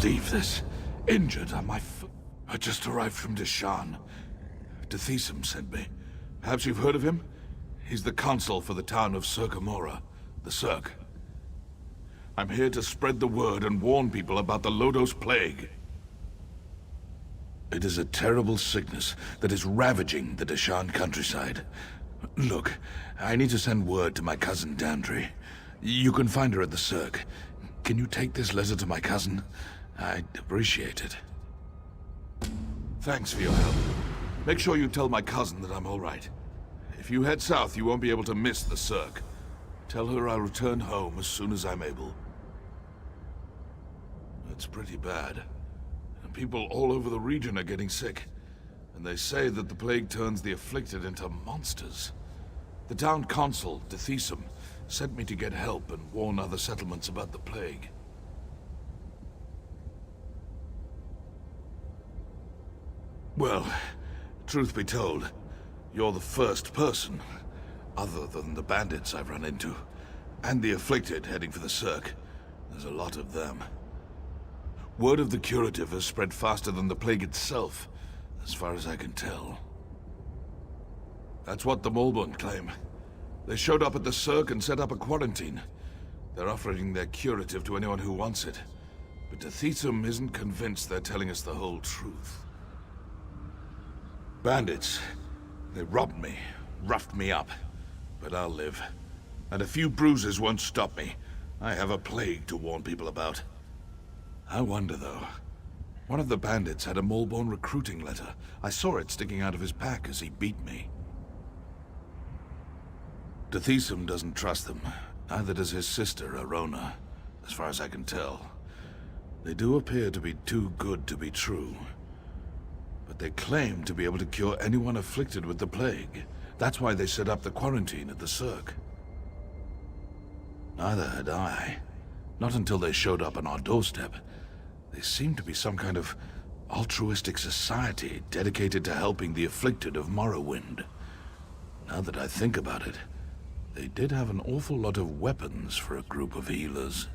Leave this. Injured on my foot. I just arrived from Deshan. Thrainsson sent me. Perhaps you've heard of him? He's the consul for the town of Circamora, the Cirque. I'm here to spread the word and warn people about the Lodos plague. It is a terrible sickness that is ravaging the Deshan countryside. Look, I need to send word to my cousin Dandry. You can find her at the Cirque. Can you take this letter to my cousin? I'd appreciate it. Thanks for your help. Make sure you tell my cousin that I'm all right. If you head south, you won't be able to miss the Cirque. Tell her I'll return home as soon as I'm able. It's pretty bad. And people all over the region are getting sick. And they say that the plague turns the afflicted into monsters. The town consul, Thrainsson, sent me to get help and warn other settlements about the plague. Well, truth be told, you're the first person, other than the bandits I've run into, and the afflicted heading for the Cirque. There's a lot of them. Word of the curative has spread faster than the plague itself, as far as I can tell. That's what the Mulbund claim. They showed up at the Cirque and set up a quarantine. They're offering their curative to anyone who wants it. But Thrainsson isn't convinced they're telling us the whole truth. Bandits. They robbed me, roughed me up. But I'll live. And a few bruises won't stop me. I have a plague to warn people about. I wonder, though. One of the bandits had a Mulborn recruiting letter. I saw it sticking out of his pack as he beat me. Thrainsson doesn't trust them. Neither does his sister, Arona, as far as I can tell. They do appear to be too good to be true. But they claim to be able to cure anyone afflicted with the plague. That's why they set up the quarantine at the Cirque. Neither had I. Not until they showed up on our doorstep. They seem to be some kind of altruistic society dedicated to helping the afflicted of Morrowind. Now that I think about it, They did have an awful lot of weapons for a group of healers.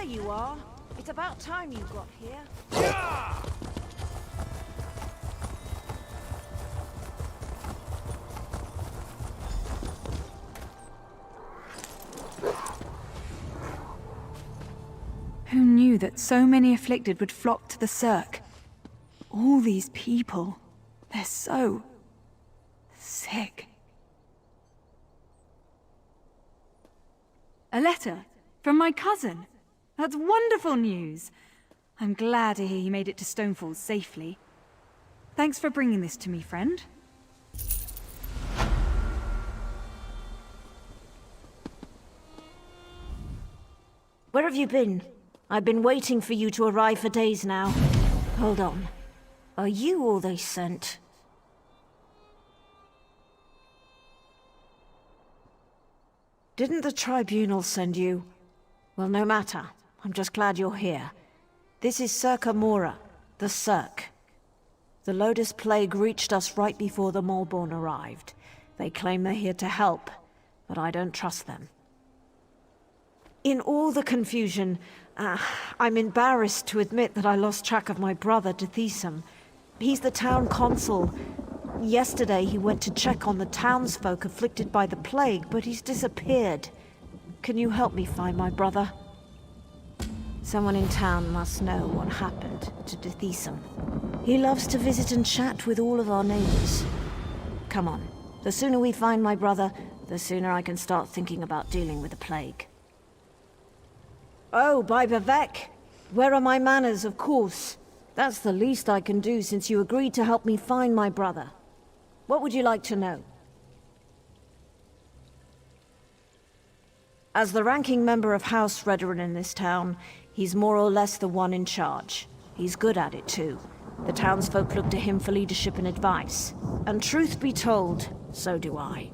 There you are. It's about time you got here. Who knew that so many afflicted would flock to the Cirque? All these people, they're so sick. A letter from my cousin. That's wonderful news. I'm glad to hear he made it to Stonefalls safely. Thanks for bringing this to me, friend. Where have you been? I've been waiting for you to arrive for days now. Hold on. Are you all they sent? Didn't the Tribunal send you? Well, no matter. I'm just glad you're here. This is Circa Mora, the Cirque. The Lotus Plague reached us right before the Malborn arrived. They claim they're here to help, but I don't trust them. In all the confusion, I'm embarrassed to admit that I lost track of my brother, Thrainsson. He's the town consul. Yesterday he went to check on the townsfolk afflicted by the plague, but he's disappeared. Can you help me find my brother? Someone in town must know what happened to Thrainsson. He loves to visit and chat with all of our neighbors. Come on. The sooner we find my brother, the sooner I can start thinking about dealing with the plague. Oh, by Bavek! Where are my manners, of course? That's the least I can do since you agreed to help me find my brother. What would you like to know? As the ranking member of House Redoran in this town, he's more or less the one in charge. He's good at it too. The townsfolk look to him for leadership and advice. And truth be told, so do I.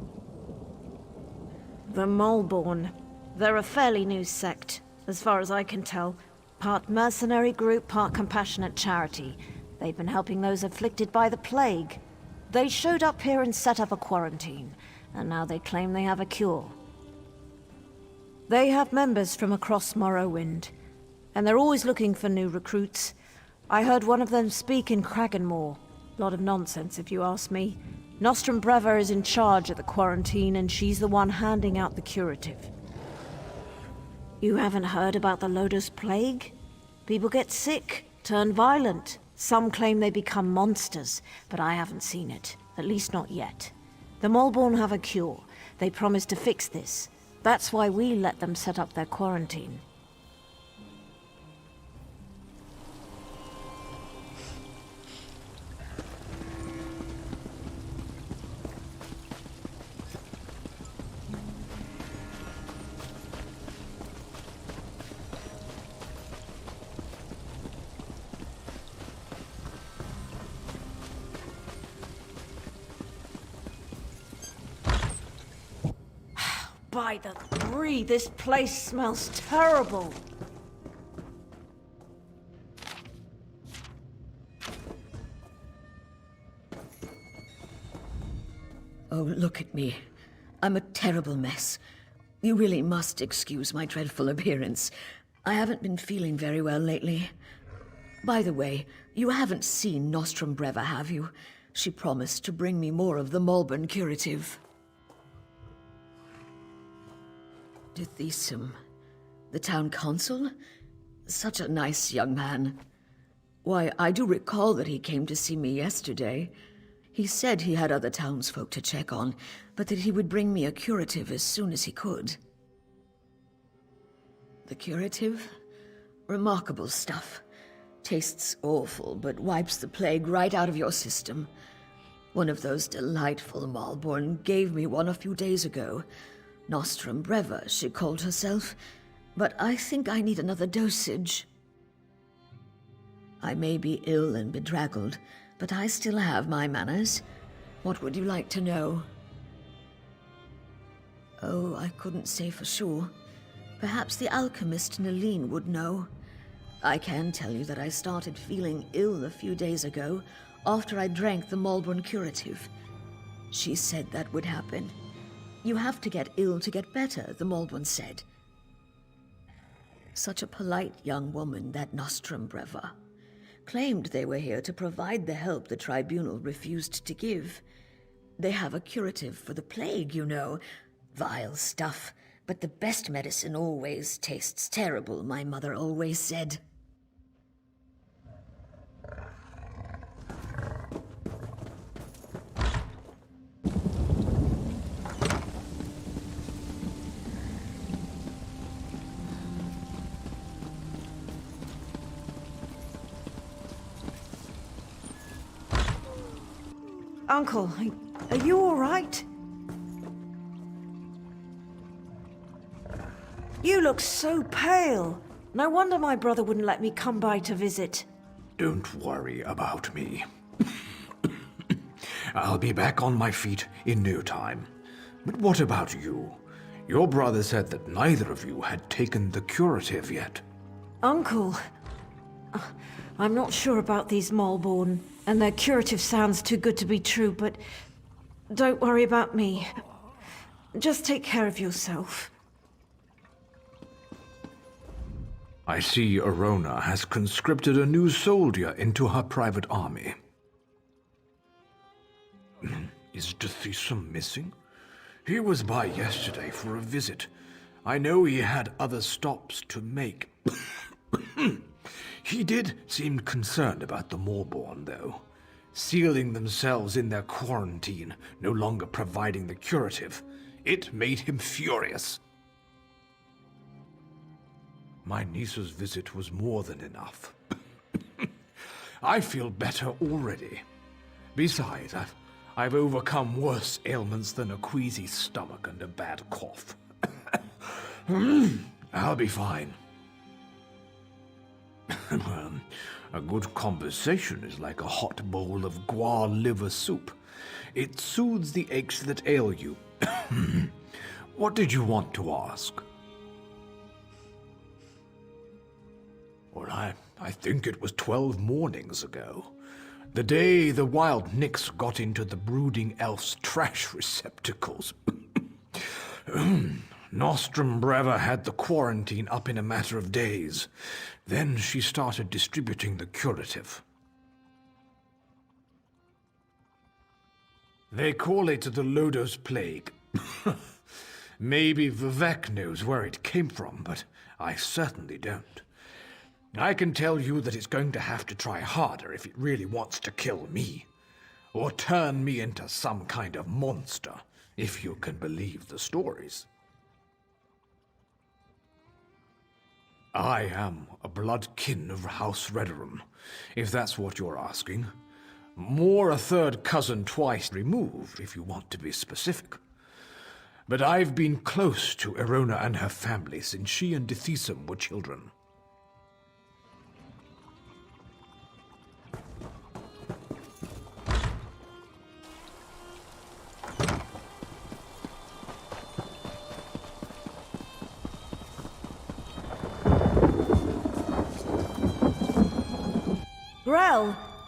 The Moleborn. They're a fairly new sect, as far as I can tell. Part mercenary group, part compassionate charity. They've been helping those afflicted by the plague. They showed up here and set up a quarantine, and now they claim they have a cure. They have members from across Morrowind, and they're always looking for new recruits. I heard one of them speak in Kraganmore. Lot of nonsense, if you ask me. Nostrum Breva is in charge of the quarantine, and she's the one handing out the curative. You haven't heard about the Lotus Plague? People get sick, turn violent. Some claim they become monsters, but I haven't seen it. At least not yet. The Moleborn have a cure. They promised to fix this. That's why we let them set up their quarantine. By the three, this place smells terrible. Oh, look at me. I'm a terrible mess. You really must excuse my dreadful appearance. I haven't been feeling very well lately. By the way, you haven't seen Nostrum Breva, have you? She promised to bring me more of the Malborn curative. Thrainsson, the town council? Such a nice young man. Why, I do recall that he came to see me yesterday. He said he had other townsfolk to check on, but that he would bring me a curative as soon as he could. The curative? Remarkable stuff. Tastes awful, but wipes the plague right out of your system. One of those delightful Malborn gave me one a few days ago. Nostrum Breva, she called herself, but I think I need another dosage. I may be ill and bedraggled, but I still have my manners. What would you like to know? Oh, I couldn't say for sure. Perhaps the alchemist Nalene would know. I can tell you that I started feeling ill a few days ago after I drank the Malborn curative. She said that would happen. You have to get ill to get better, the Malborn said. Such a polite young woman, that Nostrum Breva. Claimed they were here to provide the help the tribunal refused to give. They have a curative for the plague, you know. Vile stuff, but the best medicine always tastes terrible, my mother always said. Uncle, are you all right? You look so pale. No wonder my brother wouldn't let me come by to visit. Don't worry about me. I'll be back on my feet in no time. But what about you? Your brother said that neither of you had taken the curative yet. Uncle, I'm not sure about these Malborn, and their curative sounds too good to be true, but don't worry about me. Just take care of yourself. I see Arona has conscripted a new soldier into her private army. Is Thrainsson missing? He was by yesterday for a visit. I know he had other stops to make. He did seem concerned about the Moorborn, though. Sealing themselves in their quarantine, no longer providing the curative. It made him furious. My niece's visit was more than enough. I feel better already. Besides, I've overcome worse ailments than a queasy stomach and a bad cough. I'll be fine. A good conversation is like a hot bowl of guar liver soup. It soothes the aches that ail you. What did you want to ask? Well, I think it was 12 mornings ago. The day the wild nix got into the brooding elf's trash receptacles. Nostrum Breva had the quarantine up in a matter of days. Then she started distributing the curative. They call it the Lodos Plague. Maybe Vivek knows where it came from, but I certainly don't. I can tell you that it's going to have to try harder if it really wants to kill me. Or turn me into some kind of monster, if you can believe the stories. I am a blood kin of House Redderum, if that's what you're asking. More a third cousin twice removed, if you want to be specific. But I've been close to Erona and her family since she and Thrainsson were children.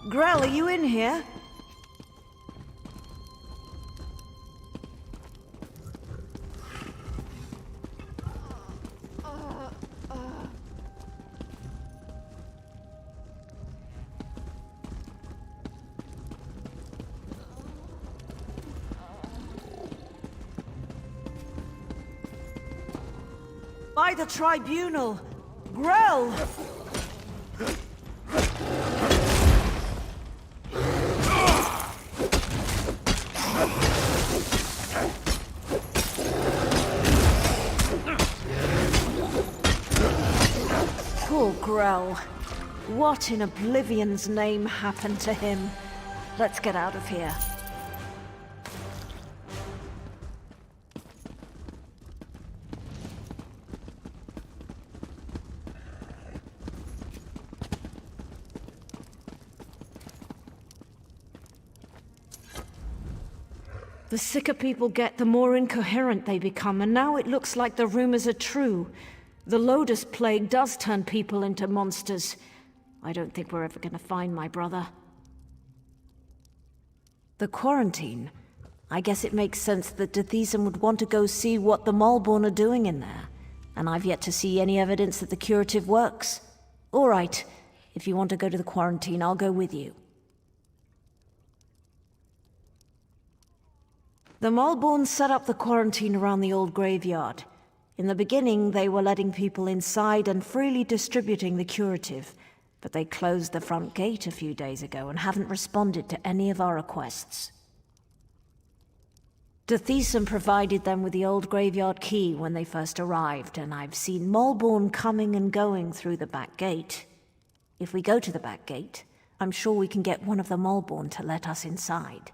Grell, are you in here? By the tribunal! Grell! Poor Grell. What in Oblivion's name happened to him? Let's get out of here. The sicker people get, the more incoherent they become, and now it looks like the rumors are true. The Lotus Plague does turn people into monsters. I don't think we're ever going to find my brother. The quarantine? I guess it makes sense that Thrainsson would want to go see what the Malborn are doing in there. And I've yet to see any evidence that the curative works. All right, if you want to go to the quarantine, I'll go with you. The Malborn set up the quarantine around the old graveyard. In the beginning, they were letting people inside and freely distributing the curative, but they closed the front gate a few days ago and haven't responded to any of our requests. Thrainsson provided them with the old graveyard key when they first arrived, and I've seen Malborn coming and going through the back gate. If we go to the back gate, I'm sure we can get one of the Malborn to let us inside.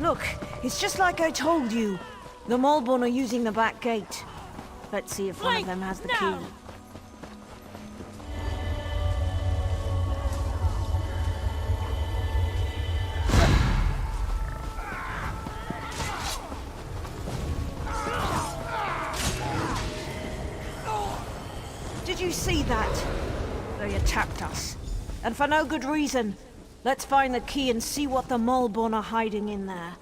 Look, it's just like I told you. The Malborn are using the back gate. Let's see if one of them has the key. you see that? They attacked us. And for no good reason. Let's find the key and see what the Malborn are hiding in there.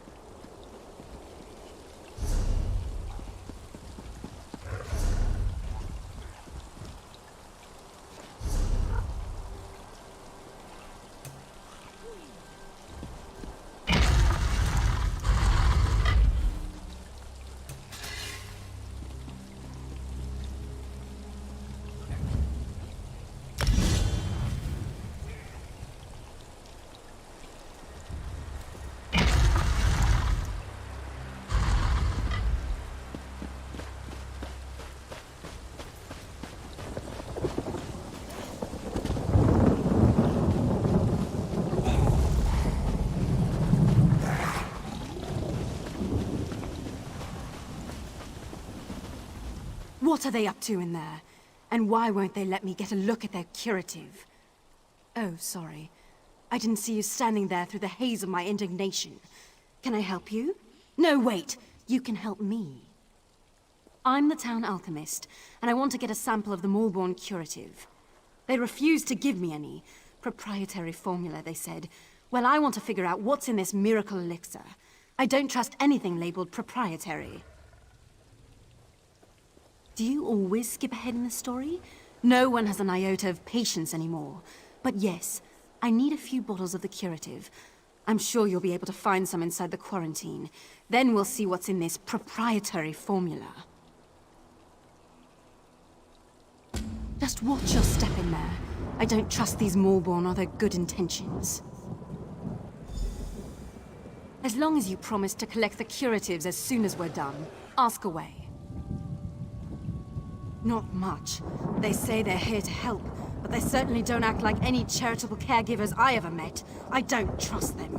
What are they up to in there? And why won't they let me get a look at their curative? Oh, sorry. I didn't see you standing there through the haze of my indignation. Can I help you? No, wait! You can help me. I'm the town alchemist, and I want to get a sample of the Malborn curative. They refused to give me any. Proprietary formula, they said. Well, I want to figure out what's in this miracle elixir. I don't trust anything labeled proprietary. Do you always skip ahead in the story? No one has an iota of patience anymore. But yes, I need a few bottles of the curative. I'm sure you'll be able to find some inside the quarantine. Then we'll see what's in this proprietary formula. Just watch your step in there. I don't trust these Malborn or their good intentions. As long as you promise to collect the curatives as soon as we're done, ask away. Not much. They say they're here to help, but they certainly don't act like any charitable caregivers I ever met. I don't trust them.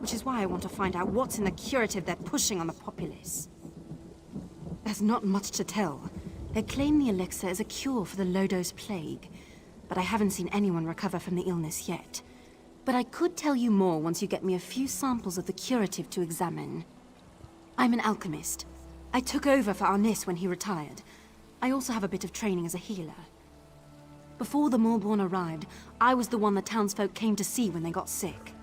Which is why I want to find out what's in the curative they're pushing on the populace. There's not much to tell. They claim the elixir is a cure for the Lodos plague, but I haven't seen anyone recover from the illness yet. But I could tell you more once you get me a few samples of the curative to examine. I'm an alchemist. I took over for Arnis when he retired. I also have a bit of training as a healer. Before the Malborn arrived, I was the one the townsfolk came to see when they got sick.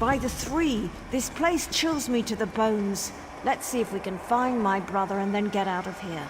By the three, this place chills me to the bones. Let's see if we can find my brother and then get out of here.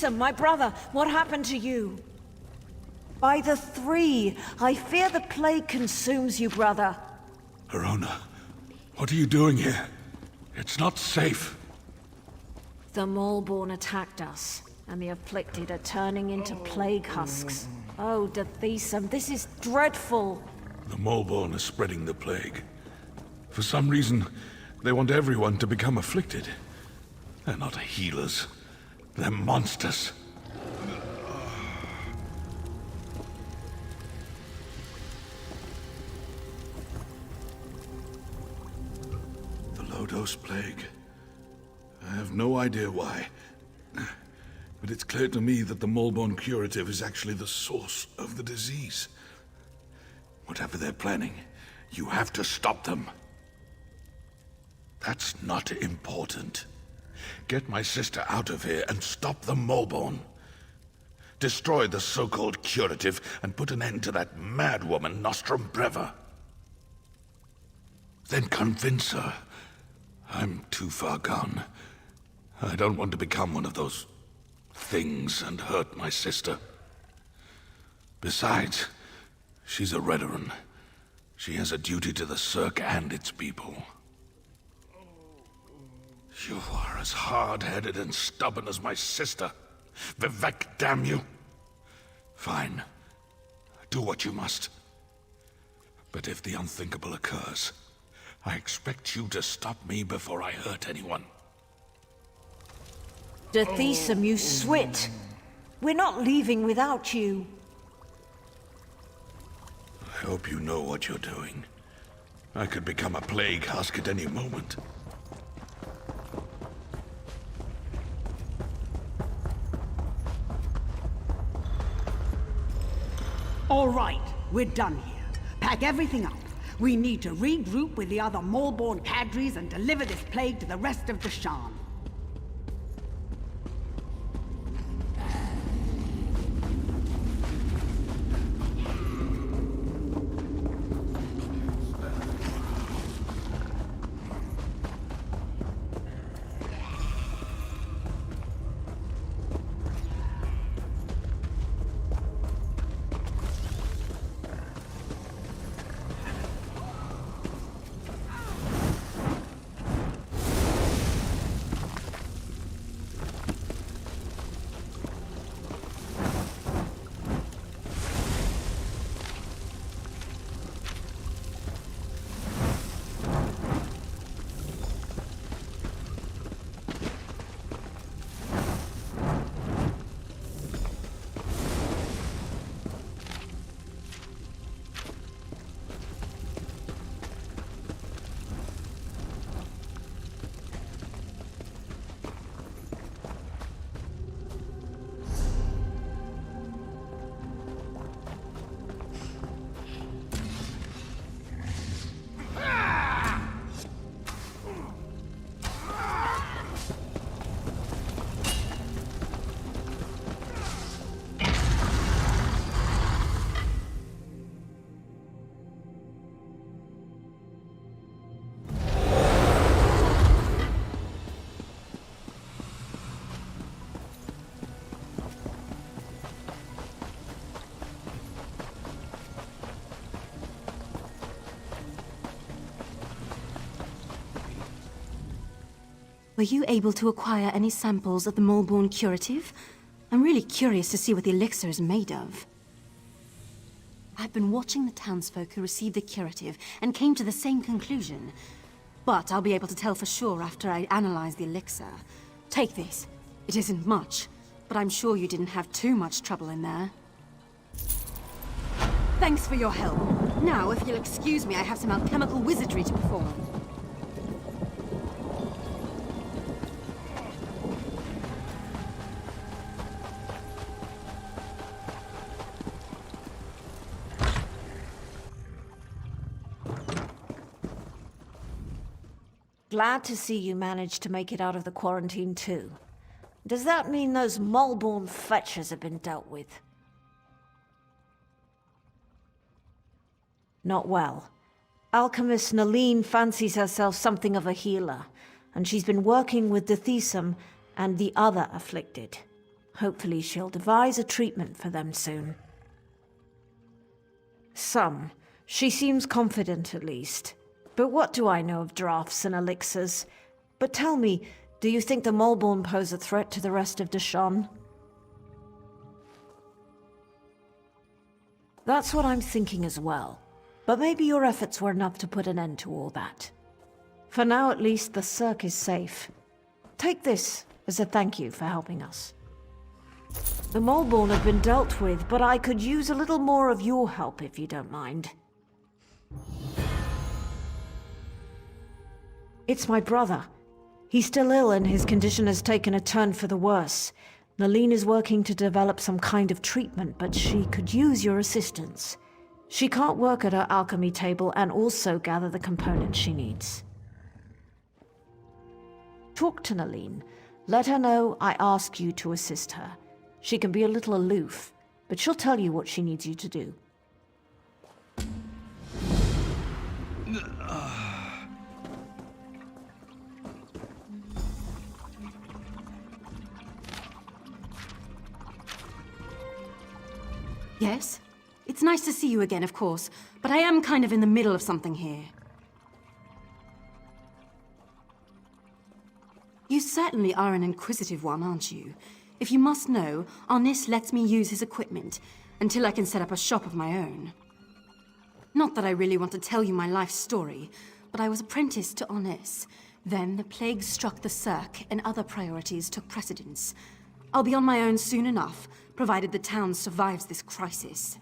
Thrainsson, my brother, what happened to you? By the three, I fear the plague consumes you, brother. Arona, what are you doing here? It's not safe. The Malborn attacked us. And the afflicted are turning into plague husks. Oh, Thrainsson, this is dreadful. The Molborn are spreading the plague. For some reason, they want everyone to become afflicted. They're not healers. They're monsters. The low-dose plague. I have no idea why. But it's clear to me that the Molborn curative is actually the source of the disease. Whatever they're planning, you have to stop them. That's not important. Get my sister out of here and stop the Molborn. Destroy the so-called curative and put an end to that mad woman, Nostrum Breva. Then convince her. I'm too far gone. I don't want to become one of those things and hurt my sister. Besides, she's a Redoran. She has a duty to the Cirque and its people. You are as hard-headed and stubborn as my sister. Vivek, damn you! Fine. Do what you must. But if the unthinkable occurs, I expect you to stop me before I hurt anyone. Thrainsson, you swit! We're not leaving without you. I hope you know what you're doing. I could become a plague husk at any moment. All right, we're done here. Pack everything up. We need to regroup with the other Molborn cadres and deliver this plague to the rest of the Shan. Were you able to acquire any samples of the Molborn curative? I'm really curious to see what the elixir is made of. I've been watching the townsfolk who received the curative and came to the same conclusion. But I'll be able to tell for sure after I analyze the elixir. Take this. It isn't much, but I'm sure you didn't have too much trouble in there. Thanks for your help. Now, if you'll excuse me, I have some alchemical wizardry to perform. Glad to see you managed to make it out of the quarantine too. Does that mean those Molborn fetchers have been dealt with? Not well. Alchemist Naline fancies herself something of a healer, and she's been working with Thrainsson and the other afflicted. Hopefully she'll devise a treatment for them soon. Some. She seems confident at least. But what do I know of drafts and elixirs? But tell me, do you think the Molborn pose a threat to the rest of Deshawn? That's what I'm thinking as well. But maybe your efforts were enough to put an end to all that. For now, at least, the Cirque is safe. Take this as a thank you for helping us. The Moleborn have been dealt with, but I could use a little more of your help if you don't mind. It's my brother. He's still ill and his condition has taken a turn for the worse. Nalene is working to develop some kind of treatment, but she could use your assistance. She can't work at her alchemy table and also gather the components she needs. Talk to Nalene. Let her know I ask you to assist her. She can be a little aloof, but she'll tell you what she needs you to do. Yes? It's nice to see you again, of course, but I am kind of in the middle of something here. You certainly are an inquisitive one, aren't you? If you must know, Arnis lets me use his equipment until I can set up a shop of my own. Not that I really want to tell you my life story, but I was apprenticed to Arnis. Then the plague struck the Cirque and other priorities took precedence. I'll be on my own soon enough, provided the town survives this crisis.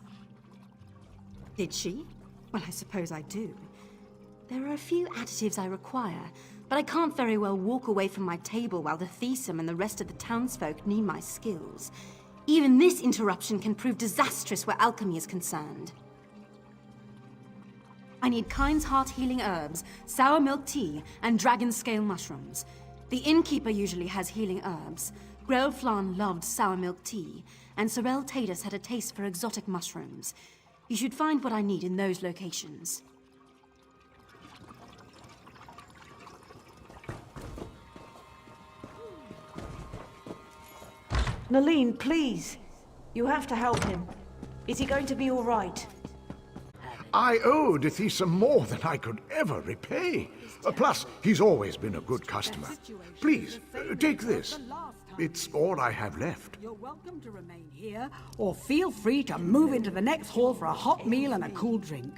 Did she? Well, I suppose I do. There are a few additives I require, but I can't very well walk away from my table while the Thrainsson and the rest of the townsfolk need my skills. Even this interruption can prove disastrous where alchemy is concerned. I need Kind's heart-healing herbs, sour milk tea, and dragon scale mushrooms. The innkeeper usually has healing herbs. Grell Flan loved sour milk tea, and Sorel Tatus had a taste for exotic mushrooms. You should find what I need in those locations. Nalene, please. You have to help him. Is he going to be all right? I owed Thrainsson more than I could ever repay. Plus, he's always been a good customer. Please, take this. It's all I have left. You're welcome to remain here, or feel free to move into the next hall for a hot meal and a cool drink.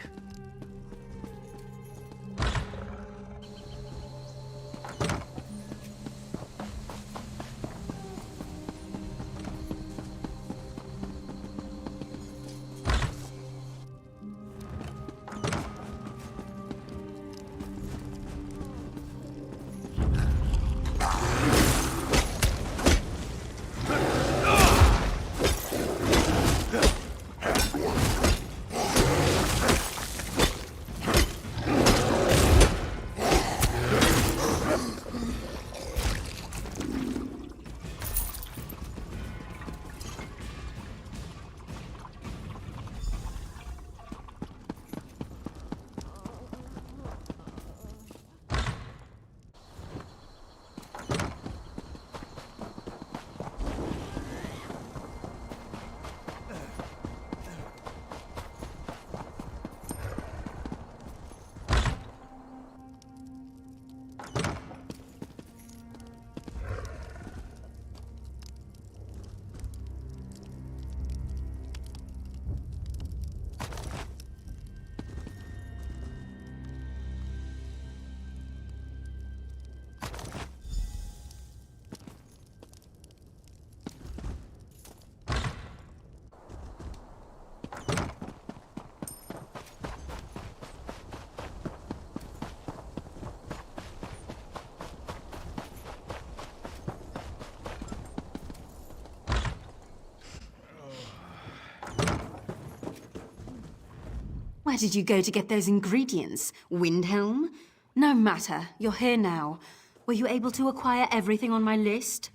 Where did you go to get those ingredients? Windhelm? No matter, you're here now. Were you able to acquire everything on my list?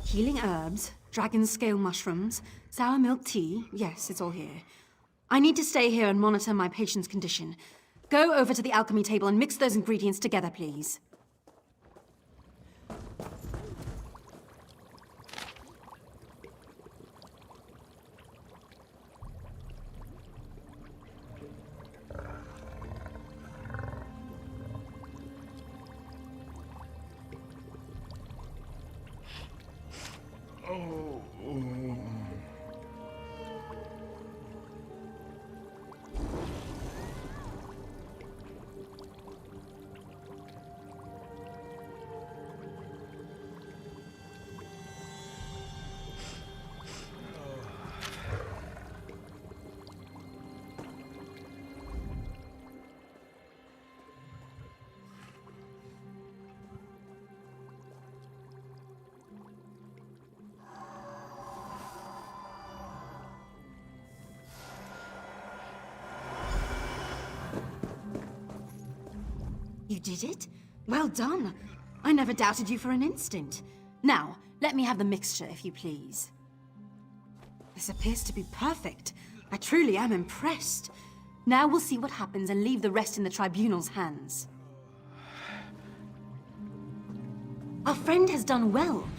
Healing herbs, dragon scale mushrooms, sour milk tea. Yes, it's all here. I need to stay here and monitor my patient's condition. Go over to the alchemy table and mix those ingredients together, please. You did it? Well done. I never doubted you for an instant. Now, let me have the mixture, if you please. This appears to be perfect. I truly am impressed. Now we'll see what happens and leave the rest in the Tribunal's hands. Our friend has done well.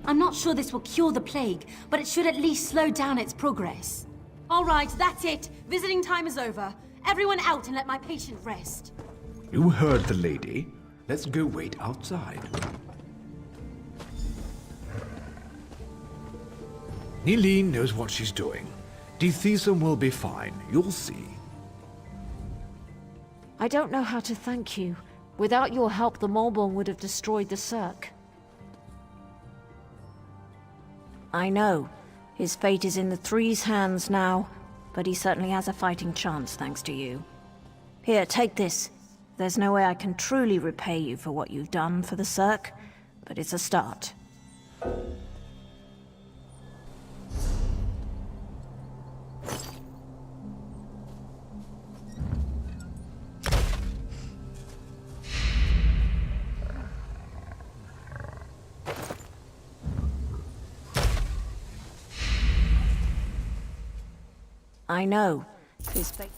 I'm not sure this will cure the plague, but it should at least slow down its progress. All right, that's it. Visiting time is over. Everyone out and let my patient rest. You heard the lady. Let's go wait outside. Eileen knows what she's doing. Thrainsson will be fine. You'll see. I don't know how to thank you. Without your help, the Malborn would have destroyed the Cirque. I know. His fate is in the Three's hands now, but he certainly has a fighting chance thanks to you. Here, take this. There's no way I can truly repay you for what you've done for the Cirque, but it's a start. I know. His fate...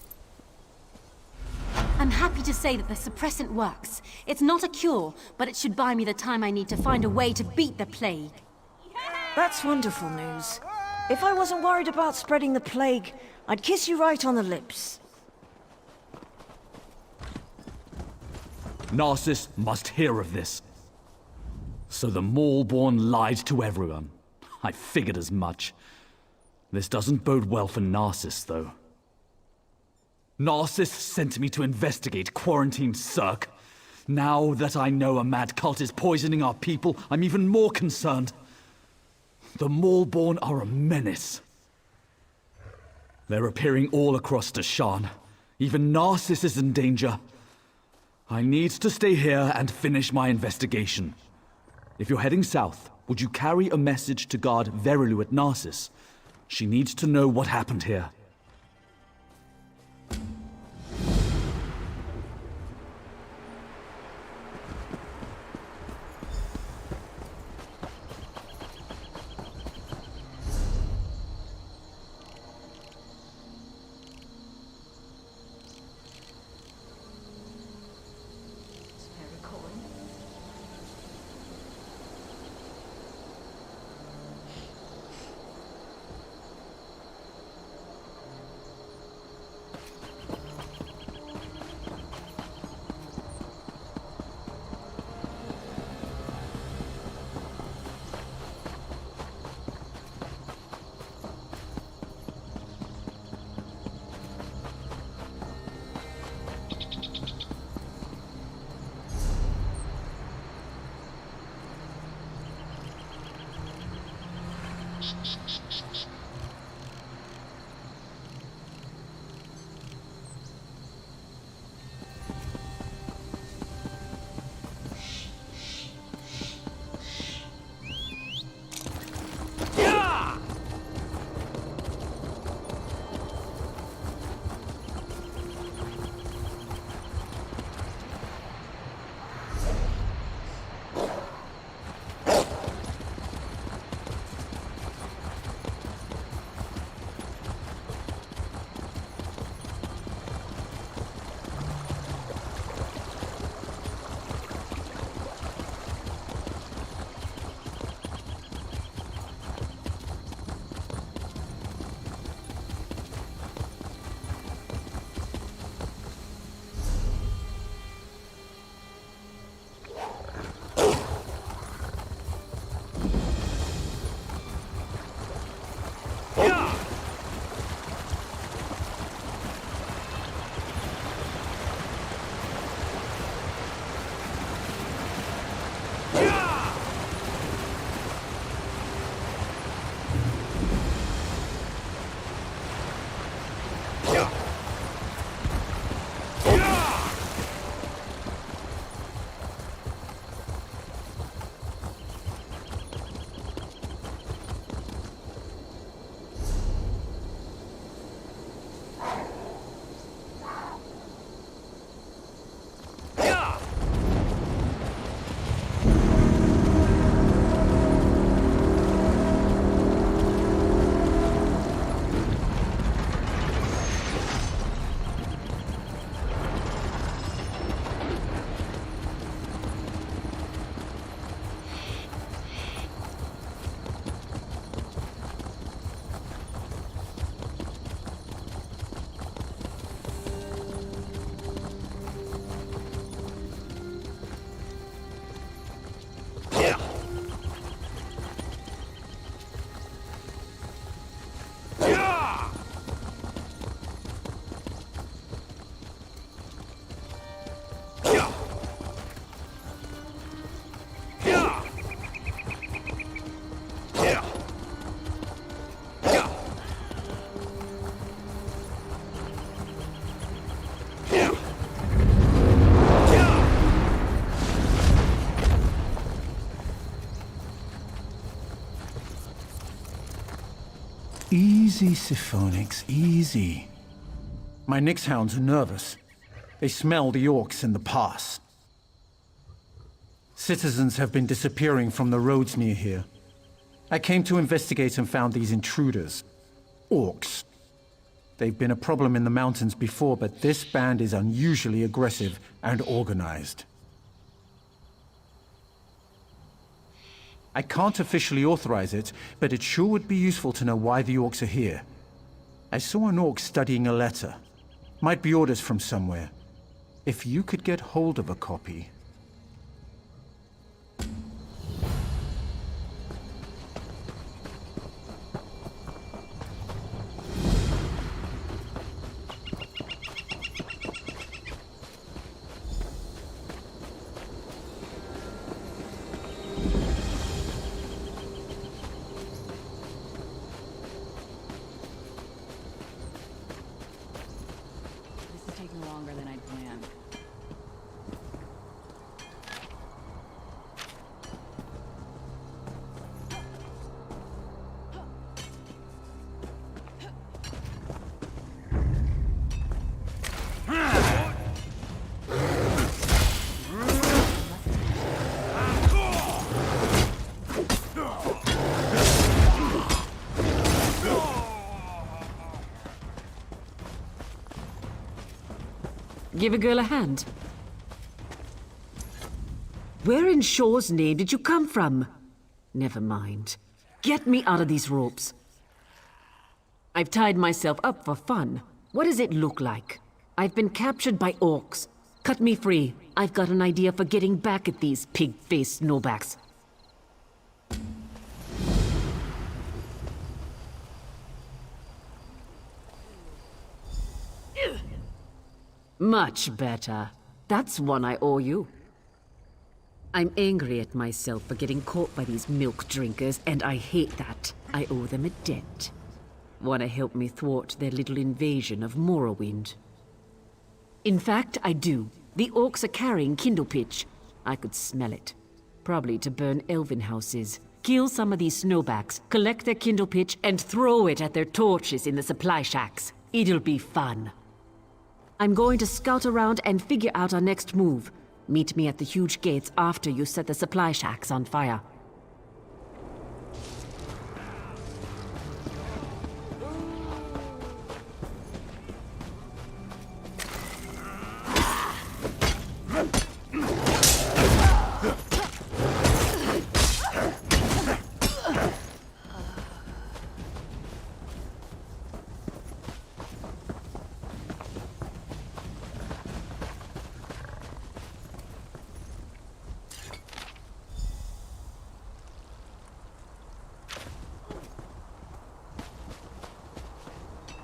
I'm happy to say that the suppressant works. It's not a cure, but it should buy me the time I need to find a way to beat the plague. That's wonderful news. If I wasn't worried about spreading the plague, I'd kiss you right on the lips. Narcissus must hear of this. So the Malborn lied to everyone. I figured as much. This doesn't bode well for Narcissus, though. Narcissus sent me to investigate quarantined Cirque. Now that I know a mad cult is poisoning our people, I'm even more concerned. The Malborn are a menace. They're appearing all across Deshan. Even Narcissus is in danger. I need to stay here and finish my investigation. If you're heading south, would you carry a message to guard Verilu at Narcissus? She needs to know what happened here. Easy, Siphonix, easy. My Nyx hounds are nervous. They smell the orcs in the pass. Citizens have been disappearing from the roads near here. I came to investigate and found these intruders. Orcs. They've been a problem in the mountains before, but this band is unusually aggressive and organized. I can't officially authorize it, but it sure would be useful to know why the orcs are here. I saw an orc studying a letter. Might be orders from somewhere. If you could get hold of a copy... This is taking longer than I'd planned. Give a girl a hand. Where in Shaw's name did you come from? Never mind. Get me out of these ropes. I've tied myself up for fun. What does it look like? I've been captured by orcs. Cut me free. I've got an idea for getting back at these pig-faced snowbacks. Much better. That's one I owe you. I'm angry at myself for getting caught by these milk drinkers, and I hate that. I owe them a debt. Want to help me thwart their little invasion of Morrowind? In fact, I do. The orcs are carrying kindle pitch. I could smell it. Probably to burn elven houses. Kill some of these snowbacks, collect their kindle pitch, and throw it at their torches in the supply shacks. It'll be fun. I'm going to scout around and figure out our next move. Meet me at the huge gates after you set the supply shacks on fire.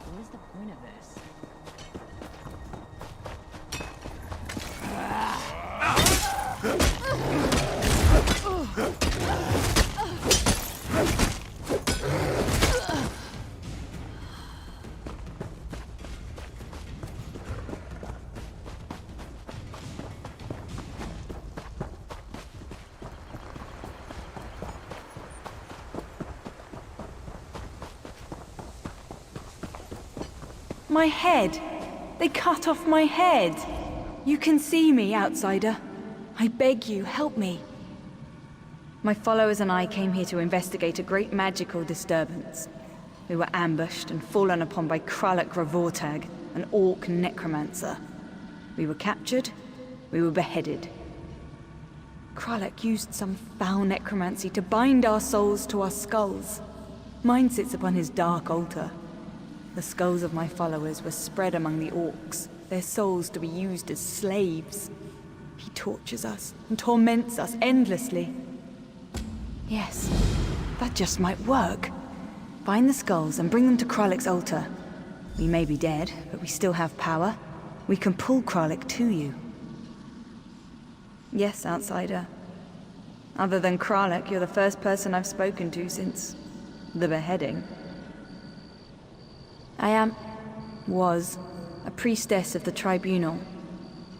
What is the point of this? My head! They cut off my head! You can see me, outsider. I beg you, help me. My followers and I came here to investigate a great magical disturbance. We were ambushed and fallen upon by Kralek Ravortag, an orc necromancer. We were captured, we were beheaded. Kralek used some foul necromancy to bind our souls to our skulls. Mine sits upon his dark altar. The skulls of my followers were spread among the orcs, their souls to be used as slaves. He tortures us and torments us endlessly. Yes, that just might work. Find the skulls and bring them to Kralek's altar. We may be dead, but we still have power. We can pull Kralek to you. Yes, outsider. Other than Kralek, you're the first person I've spoken to since the beheading. I was a priestess of the Tribunal.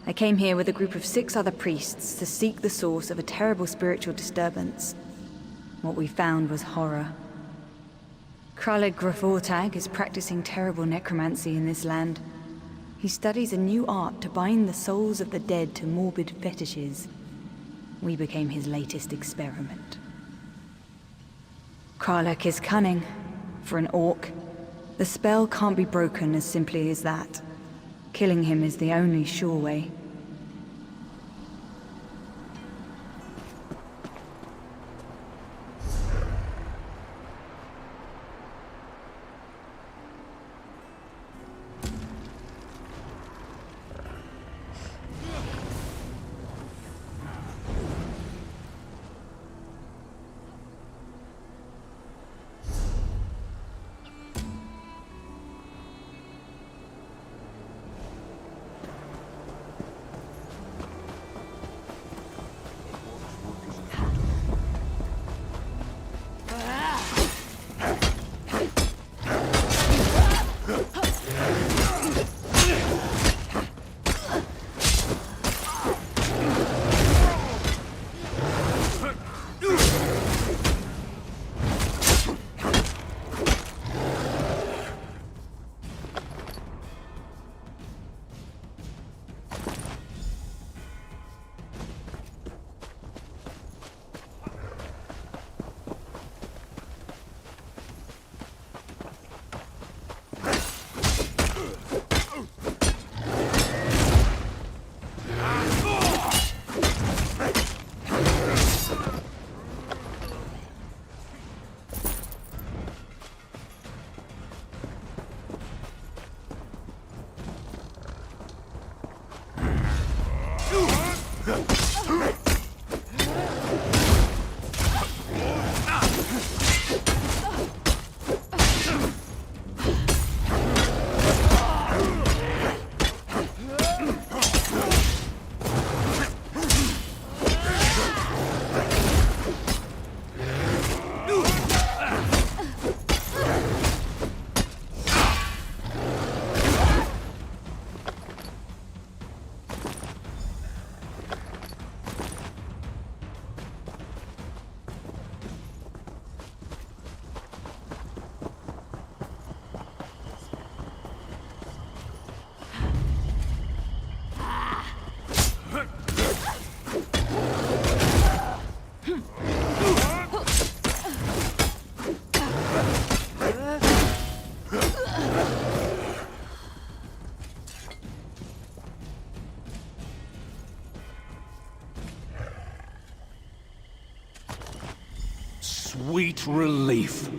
I came here with a group of 6 other priests to seek the source of a terrible spiritual disturbance. What we found was horror. Kralik Grafortag is practicing terrible necromancy in this land. He studies a new art to bind the souls of the dead to morbid fetishes. We became his latest experiment. Kralik is cunning. For an orc, the spell can't be broken as simply as that. Killing him is the only sure way. Sweet relief.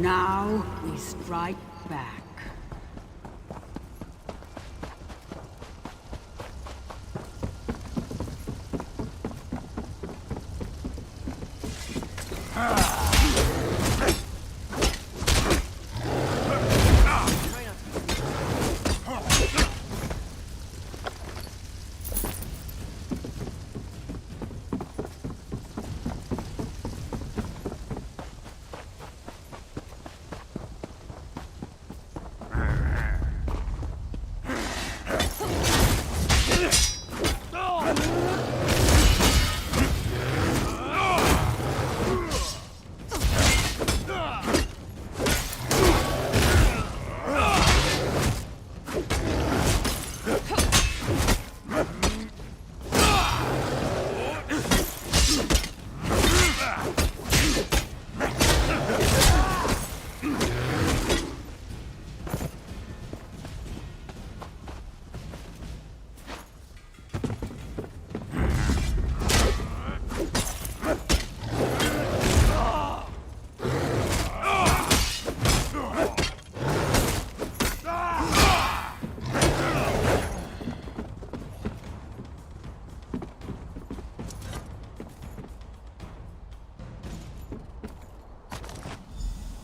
Now we strike back.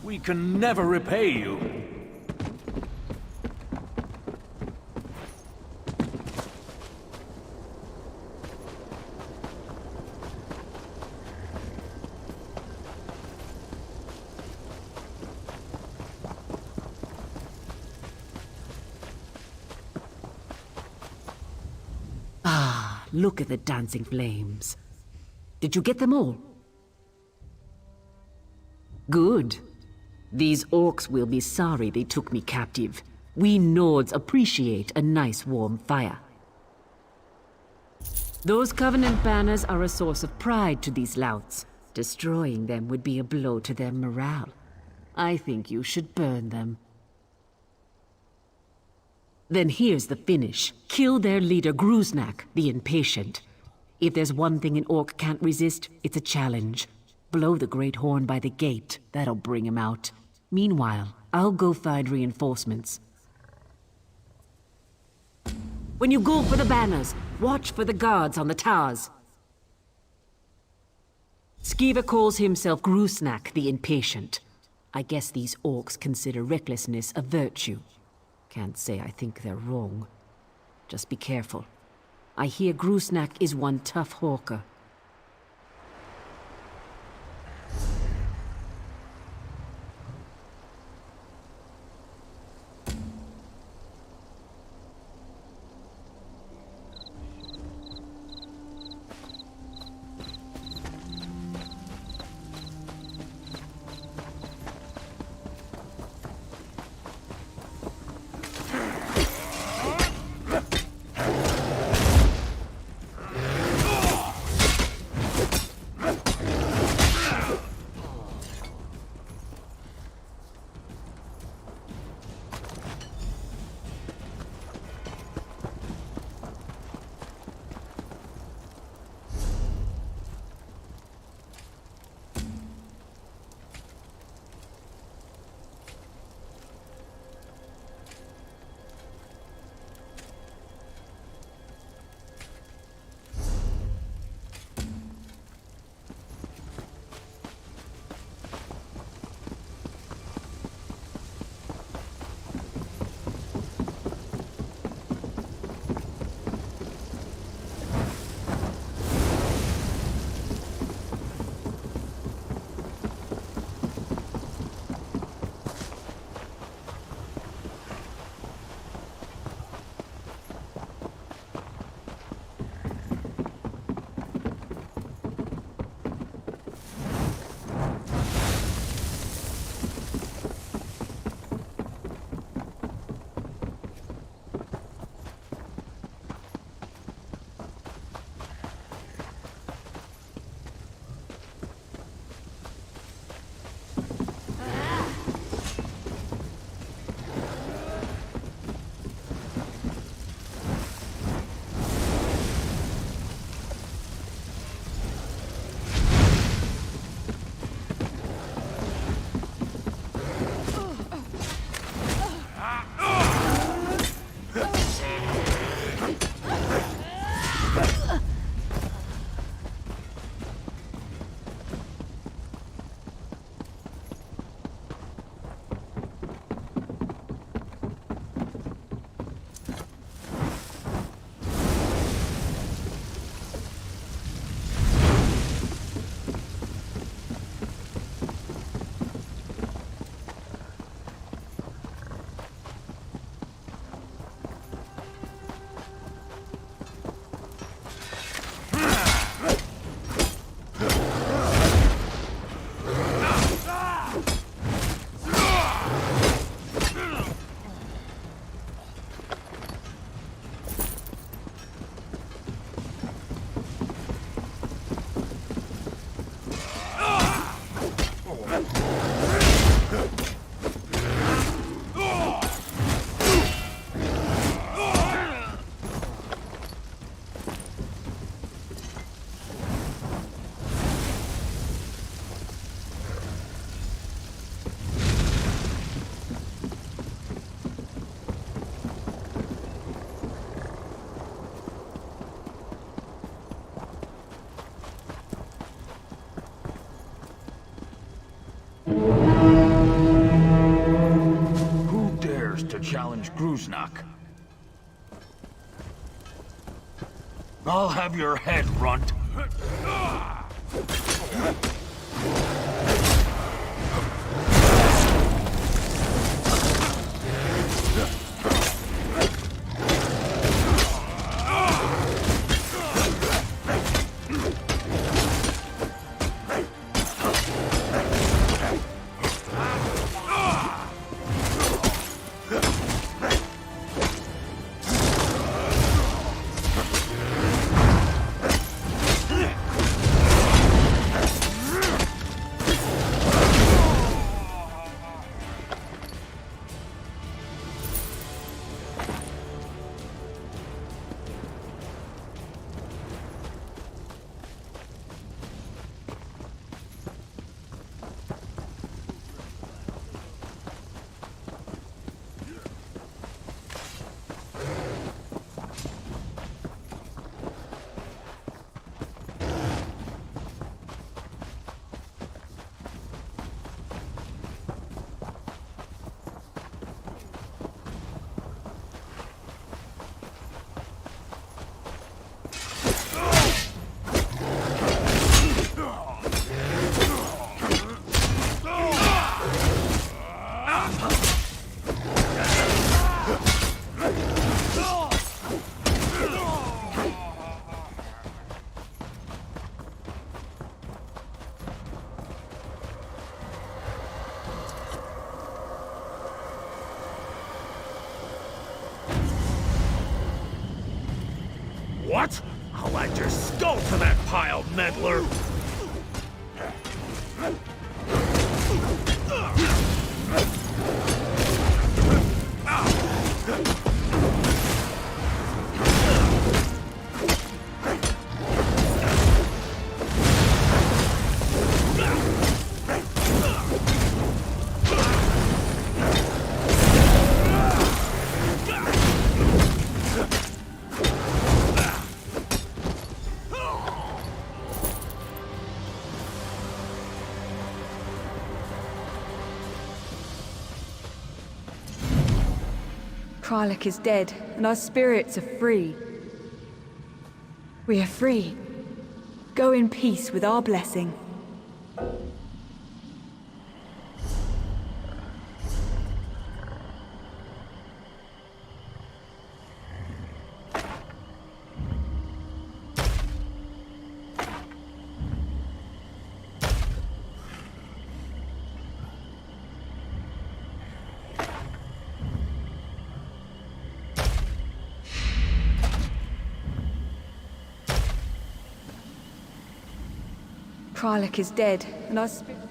We can never repay you. Ah, look at the dancing flames. Did you get them all? Good. These orcs will be sorry they took me captive. We Nords appreciate a nice warm fire. Those Covenant banners are a source of pride to these louts. Destroying them would be a blow to their morale. I think you should burn them. Then here's the finish. Kill their leader Gruznak, the Impatient. If there's one thing an orc can't resist, it's a challenge. Blow the Great Horn by the gate. That'll bring him out. Meanwhile, I'll go find reinforcements. When you go for the banners, watch for the guards on the towers. Skiva calls himself Gruznak the Impatient. I guess these orcs consider recklessness a virtue. Can't say I think they're wrong. Just be careful. I hear Gruznak is one tough hawker. I'll have your head, runt. What? I'll add your skull to that pile, meddler! Kralik is dead, and our spirits are free. We are free. Go in peace with our blessing. Kralik is dead, and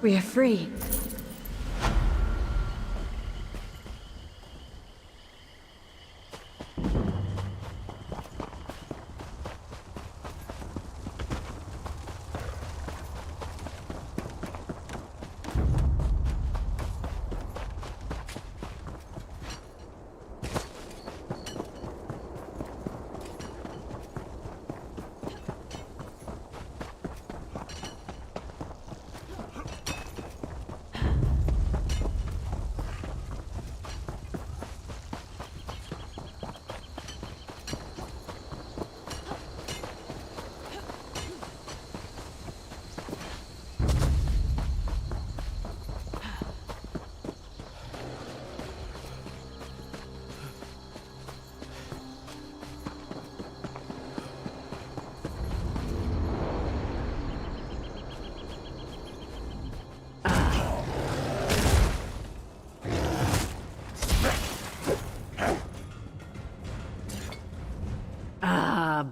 we are free.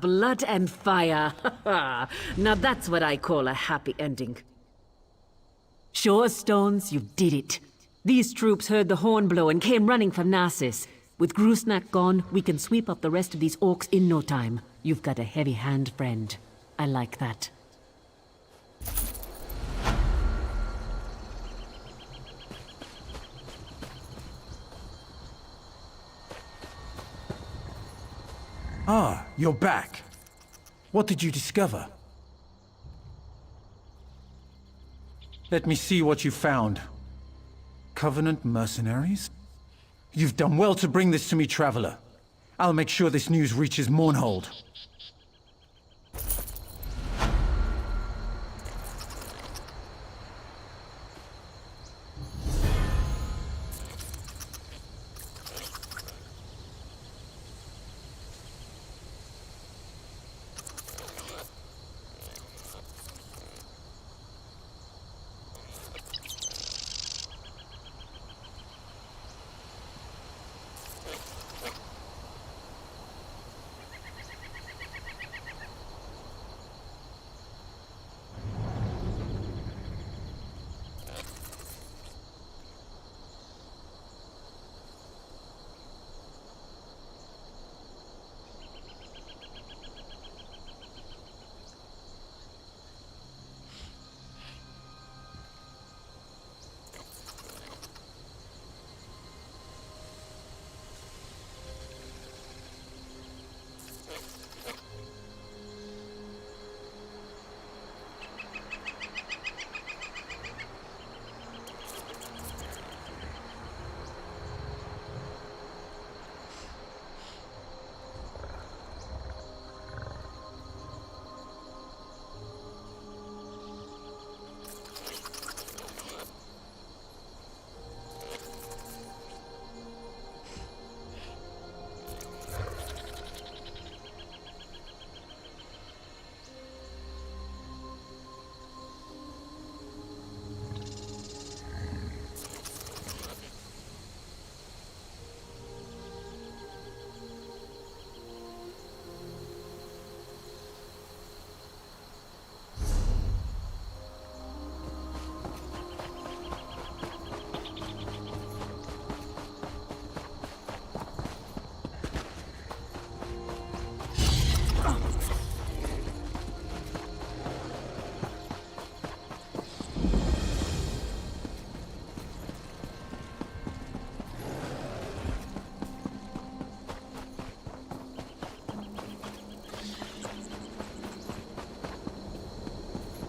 Blood and fire. Now that's what I call a happy ending. Show us stones, you did it. These troops heard the horn blow and came running from Narcissus. With Grusnak gone, we can sweep up the rest of these orcs in no time. You've got a heavy hand, friend. I like that. Ah, you're back. What did you discover? Let me see what you found. Covenant mercenaries? You've done well to bring this to me, Traveler. I'll make sure this news reaches Mournhold.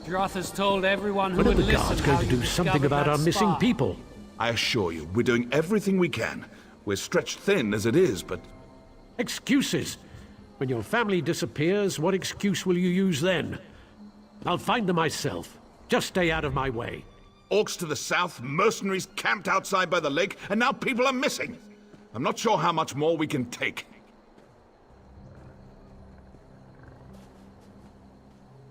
Droth has told everyone who When are would the listen guards how going to you do something discovered about that our missing spark. people? I assure you, we're doing everything we can. We're stretched thin as it is, but... Excuses! When your family disappears, what excuse will you use then? I'll find them myself. Just stay out of my way. Orcs to the south, mercenaries camped outside by the lake, and now people are missing. I'm not sure how much more we can take.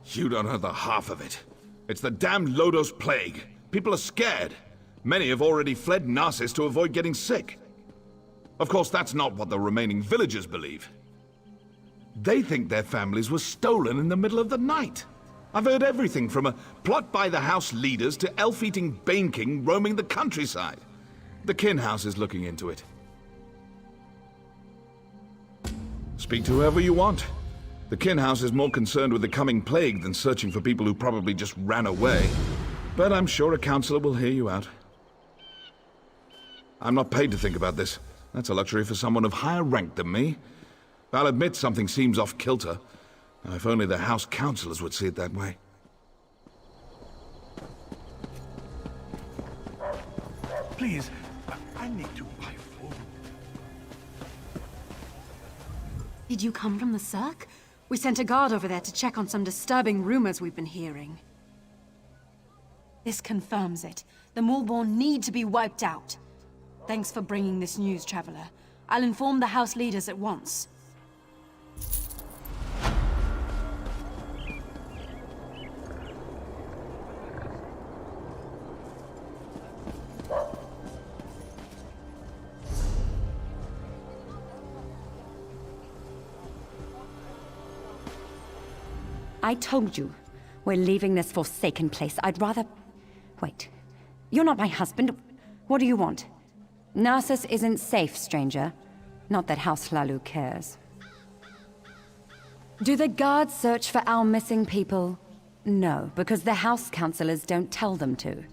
You don't know the half of it. It's the damned Lodos plague. People are scared. Many have already fled Narcissus to avoid getting sick. Of course, that's not what the remaining villagers believe. They think their families were stolen in the middle of the night. I've heard everything from a plot by the house leaders to elf-eating Bane King roaming the countryside. The Kin House is looking into it. Speak to whoever you want. The Kin House is more concerned with the coming plague than searching for people who probably just ran away. But I'm sure a counselor will hear you out. I'm not paid to think about this. That's a luxury for someone of higher rank than me. I'll admit something seems off-kilter. If only the house councillors would see it that way. Please, I need to buy food. Did you come from the Cirque? We sent a guard over there to check on some disturbing rumors we've been hearing. This confirms it. The Maulborn need to be wiped out. Thanks for bringing this news, Traveler. I'll inform the house leaders at once. I told you, we're leaving this forsaken place. I'd rather... Wait. You're not my husband. What do you want? Narcissus isn't safe, stranger. Not that House Hlalu cares. Do the guards search for our missing people? No, because the house councillors don't tell them to.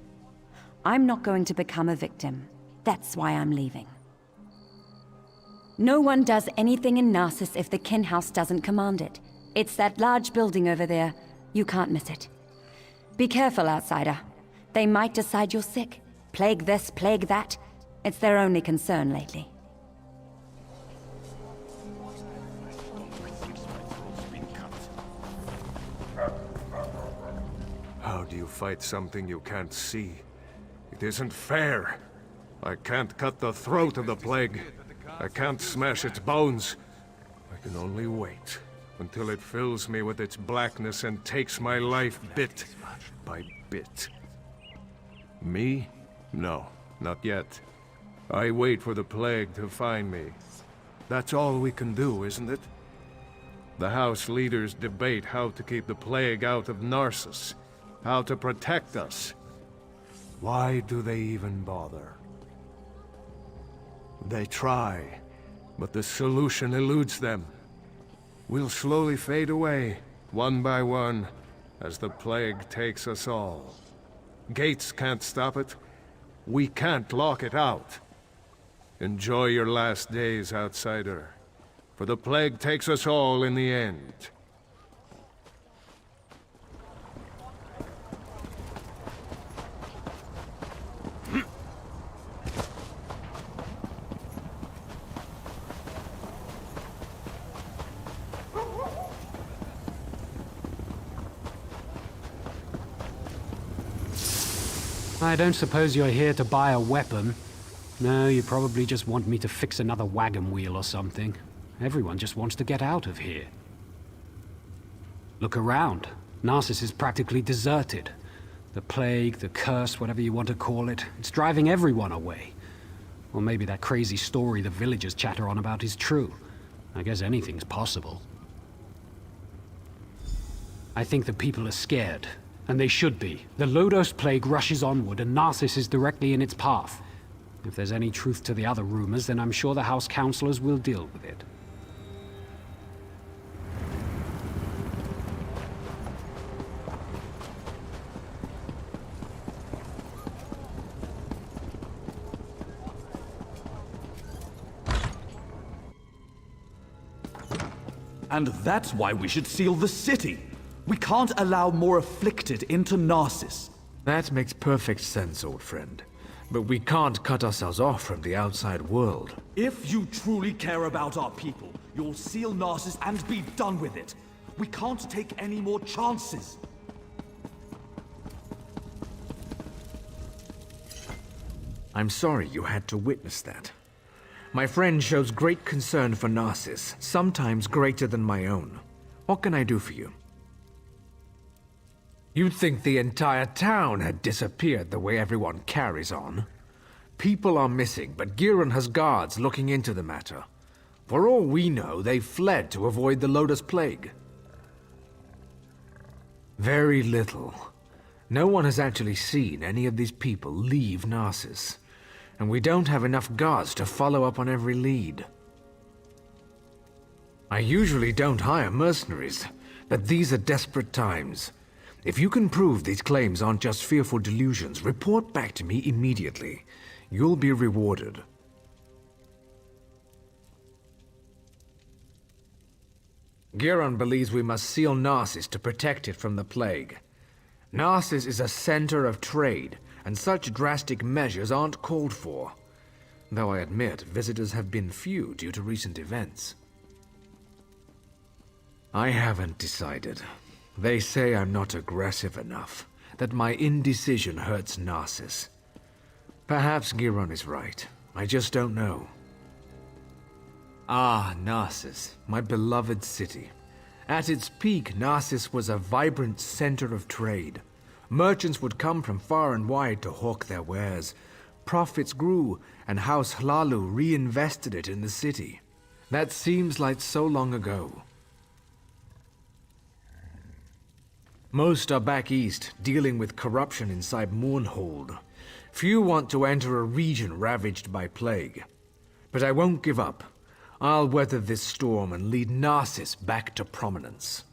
I'm not going to become a victim. That's why I'm leaving. No one does anything in Narcissus if the Kin House doesn't command it. It's that large building over there. You can't miss it. Be careful, outsider. They might decide you're sick. Plague this, plague that. It's their only concern lately. How do you fight something you can't see? It isn't fair. I can't cut the throat of the plague. I can't smash its bones. I can only wait until it fills me with its blackness and takes my life bit by bit. Me? No, not yet. I wait for the plague to find me. That's all we can do, isn't it? The house leaders debate how to keep the plague out of Narcissus, how to protect us. Why do they even bother? They try, but the solution eludes them. We'll slowly fade away, one by one, as the plague takes us all. Gates can't stop it. We can't lock it out. Enjoy your last days, outsider, for the plague takes us all in the end. I don't suppose you're here to buy a weapon. No, you probably just want me to fix another wagon wheel or something. Everyone just wants to get out of here. Look around. Narcissus is practically deserted. The plague, the curse, whatever you want to call it, it's driving everyone away. Or maybe that crazy story the villagers chatter on about is true. I guess anything's possible. I think the people are scared. And they should be. The Lodos plague rushes onward, and Narcissus is directly in its path. If there's any truth to the other rumors, then I'm sure the House Councillors will deal with it. And that's why we should seal the city. We can't allow more afflicted into Narcissus. That makes perfect sense, old friend. But we can't cut ourselves off from the outside world. If you truly care about our people, you'll seal Narcissus and be done with it. We can't take any more chances. I'm sorry you had to witness that. My friend shows great concern for Narcissus, sometimes greater than my own. What can I do for you? You'd think the entire town had disappeared the way everyone carries on. People are missing, but Giron has guards looking into the matter. For all we know, they fled to avoid the Lotus Plague. Very little. No one has actually seen any of these people leave Narcissus. And we don't have enough guards to follow up on every lead. I usually don't hire mercenaries, but these are desperate times. If you can prove these claims aren't just fearful delusions, report back to me immediately. You'll be rewarded. Giron believes we must seal Narcissus to protect it from the plague. Narcissus is a center of trade, and such drastic measures aren't called for. Though I admit, visitors have been few due to recent events. I haven't decided. They say I'm not aggressive enough, that my indecision hurts Narcissus. Perhaps Giron is right. I just don't know. Ah, Narcissus, my beloved city. At its peak, Narcissus was a vibrant center of trade. Merchants would come from far and wide to hawk their wares. Profits grew, and House Hlalu reinvested it in the city. That seems like so long ago. Most are back east, dealing with corruption inside Mournhold. Few want to enter a region ravaged by plague. But I won't give up. I'll weather this storm and lead Narcissus back to prominence.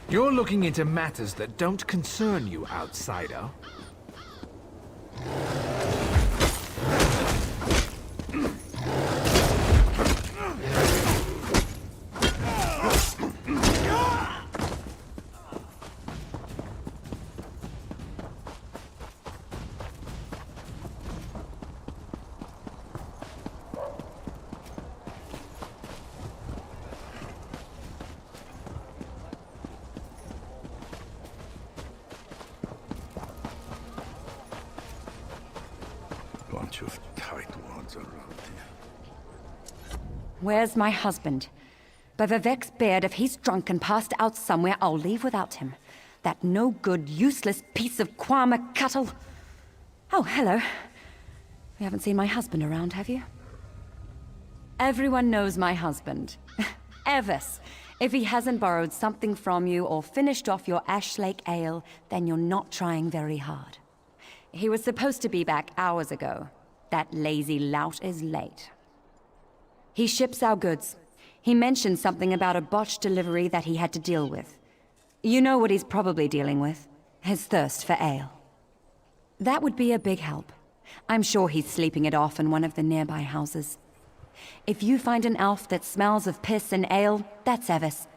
You're looking into matters that don't concern you, outsider. Bunch of tightwads around here. Where's my husband? By Vivek's beard, if he's drunk and passed out somewhere, I'll leave without him. That no-good, useless piece of Kwama cattle. Oh, hello. You haven't seen my husband around, have you? Everyone knows my husband. Evis. If he hasn't borrowed something from you or finished off your Ash Lake ale, then you're not trying very hard. He was supposed to be back hours ago. That lazy lout is late. He ships our goods. He mentioned something about a botched delivery that he had to deal with. You know what he's probably dealing with. His thirst for ale. That would be a big help. I'm sure he's sleeping it off in one of the nearby houses. If you find an elf that smells of piss and ale, that's Evis.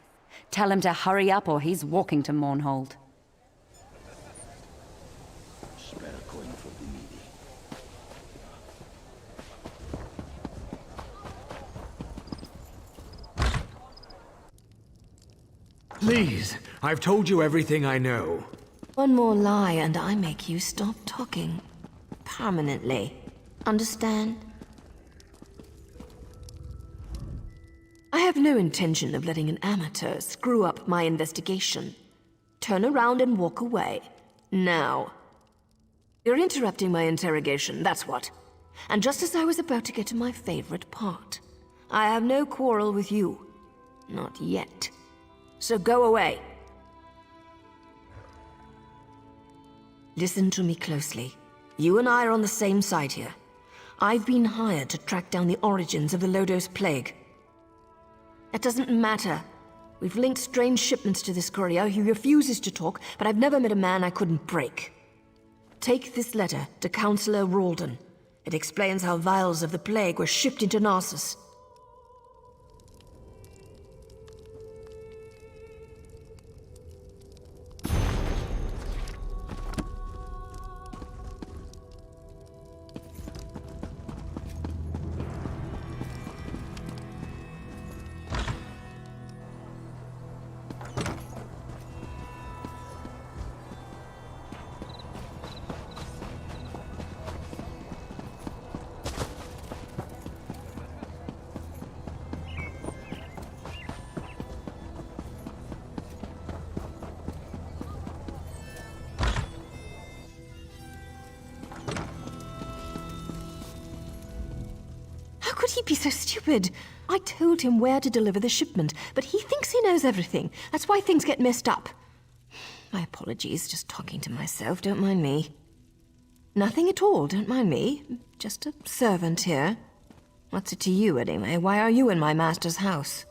Tell him to hurry up or he's walking to Mournhold. Please, I've told you everything I know. One more lie and I make you stop talking. Permanently. Understand? I have no intention of letting an amateur screw up my investigation. Turn around and walk away. Now. You're interrupting my interrogation, that's what. And just as I was about to get to my favorite part. I have no quarrel with you. Not yet. So go away. Listen to me closely. You and I are on the same side here. I've been hired to track down the origins of the Lodos Plague. That doesn't matter. We've linked strange shipments to this courier. He refuses to talk, but I've never met a man I couldn't break. Take this letter to Councillor Ralden. It explains how vials of the plague were shipped into Narcissus. be so stupid. I told him where to deliver the shipment, but he thinks he knows everything. That's why things get messed up. My apologies, just talking to myself, don't mind me. Nothing at all, don't mind me. Just a servant here. What's it to you, anyway? Why are you in my master's house?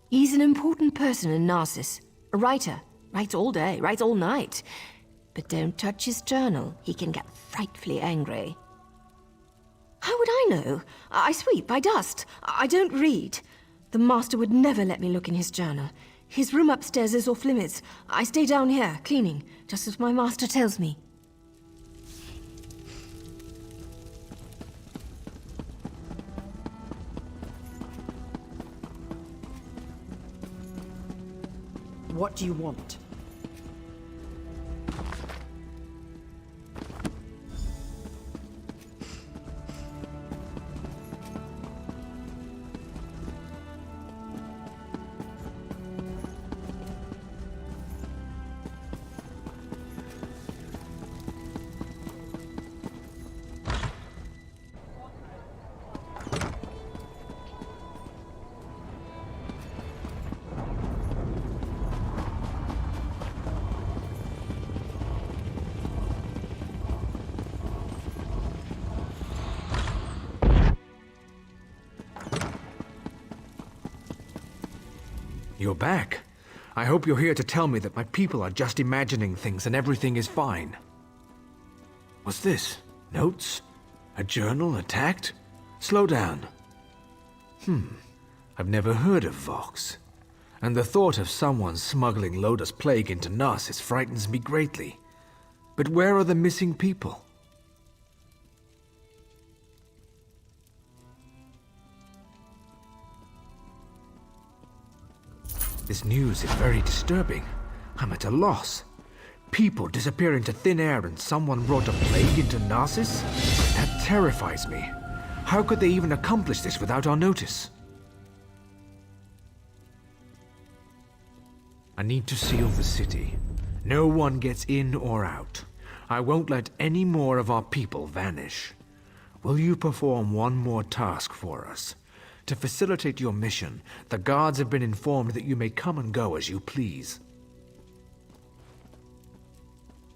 He's an important person in Narcissus. A writer. Writes all day, writes all night. But don't touch his journal. He can get frightfully angry. How would I know? I sweep, I dust. I don't read. The master would never let me look in his journal. His room upstairs is off limits. I stay down here, cleaning, just as my master tells me. What do you want? You're back. I hope you're here to tell me that my people are just imagining things and everything is fine. What's this? Notes? A journal attacked? Slow down. I've never heard of Vox. And the thought of someone smuggling Loda's plague into Narcissus frightens me greatly. But where are the missing people? This news is very disturbing. I'm at a loss. People disappear into thin air and someone brought a plague into Narcissus? That terrifies me. How could they even accomplish this without our notice? I need to seal the city. No one gets in or out. I won't let any more of our people vanish. Will you perform one more task for us? To facilitate your mission, the guards have been informed that you may come and go as you please.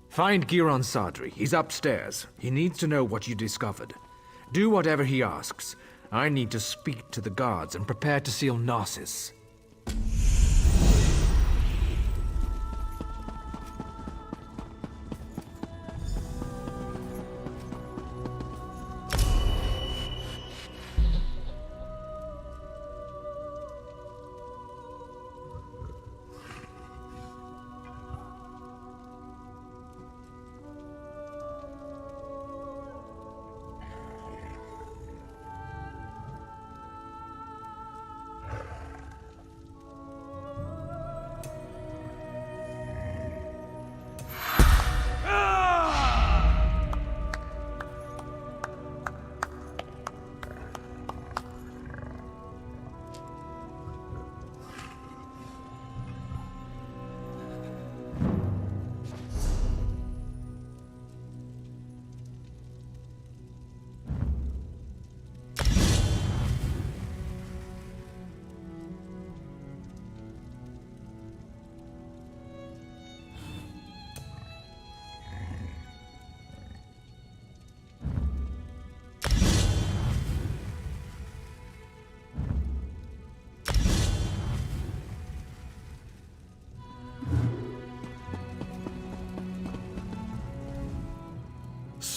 Find Giron Sadri. He's upstairs. He needs to know what you discovered. Do whatever he asks. I need to speak to the guards and prepare to seal Narcissus.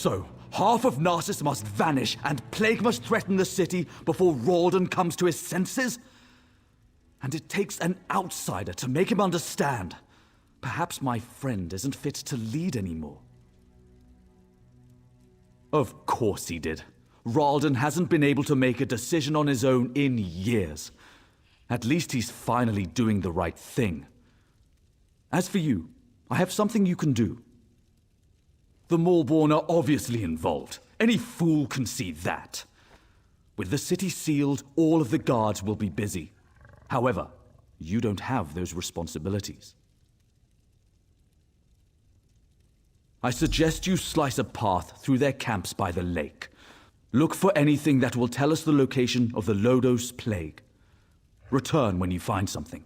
So, half of Narcissus must vanish, and plague must threaten the city before Rawdon comes to his senses? And it takes an outsider to make him understand. Perhaps my friend isn't fit to lead anymore. Of course he did. Rawdon hasn't been able to make a decision on his own in years. At least he's finally doing the right thing. As for you, I have something you can do. The Maulborn are obviously involved. Any fool can see that. With the city sealed, all of the guards will be busy. However, you don't have those responsibilities. I suggest you slice a path through their camps by the lake. Look for anything that will tell us the location of the Lodos plague. Return when you find something.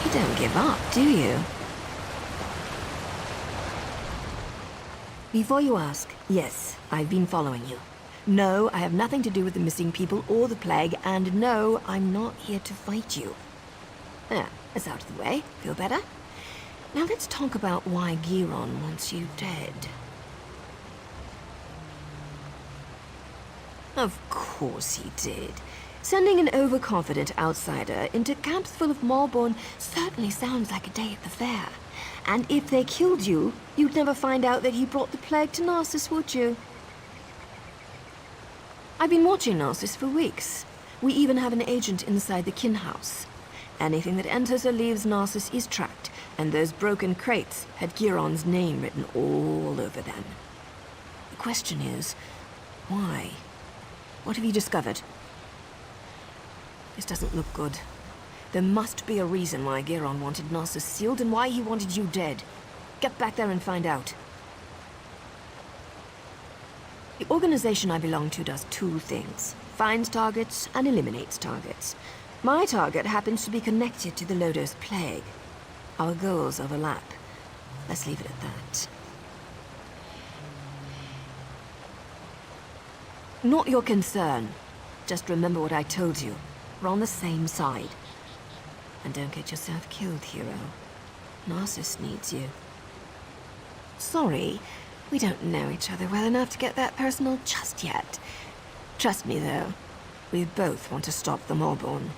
You don't give up, do you? Before you ask, yes, I've been following you. No, I have nothing to do with the missing people or the plague, and no, I'm not here to fight you. There, it's out of the way. Feel better? Now let's talk about why Giron wants you dead. Of course he did. Sending an overconfident outsider into camps full of Malborn certainly sounds like a day at the fair. And if they killed you, you'd never find out that he brought the plague to Narcissus, would you? I've been watching Narcissus for weeks. We even have an agent inside the kin house. Anything that enters or leaves Narcissus is tracked, and those broken crates had Giron's name written all over them. The question is, why? What have you discovered? This doesn't look good. There must be a reason why Giron wanted Narcissus sealed and why he wanted you dead. Get back there and find out. The organization I belong to does two things. Finds targets and eliminates targets. My target happens to be connected to the Lodos plague. Our goals overlap. Let's leave it at that. Not your concern. Just remember what I told you. We're on the same side. And don't get yourself killed, hero. Narcissus needs you. Sorry, we don't know each other well enough to get that personal just yet. Trust me, though. We both want to stop the Malborn.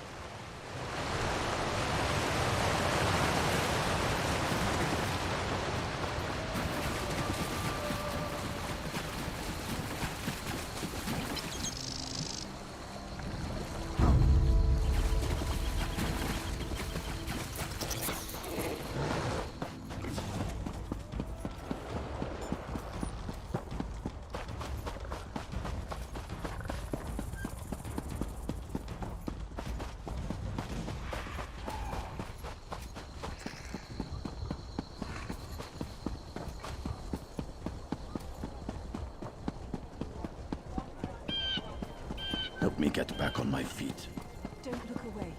Help me get back on my feet. Don't look away.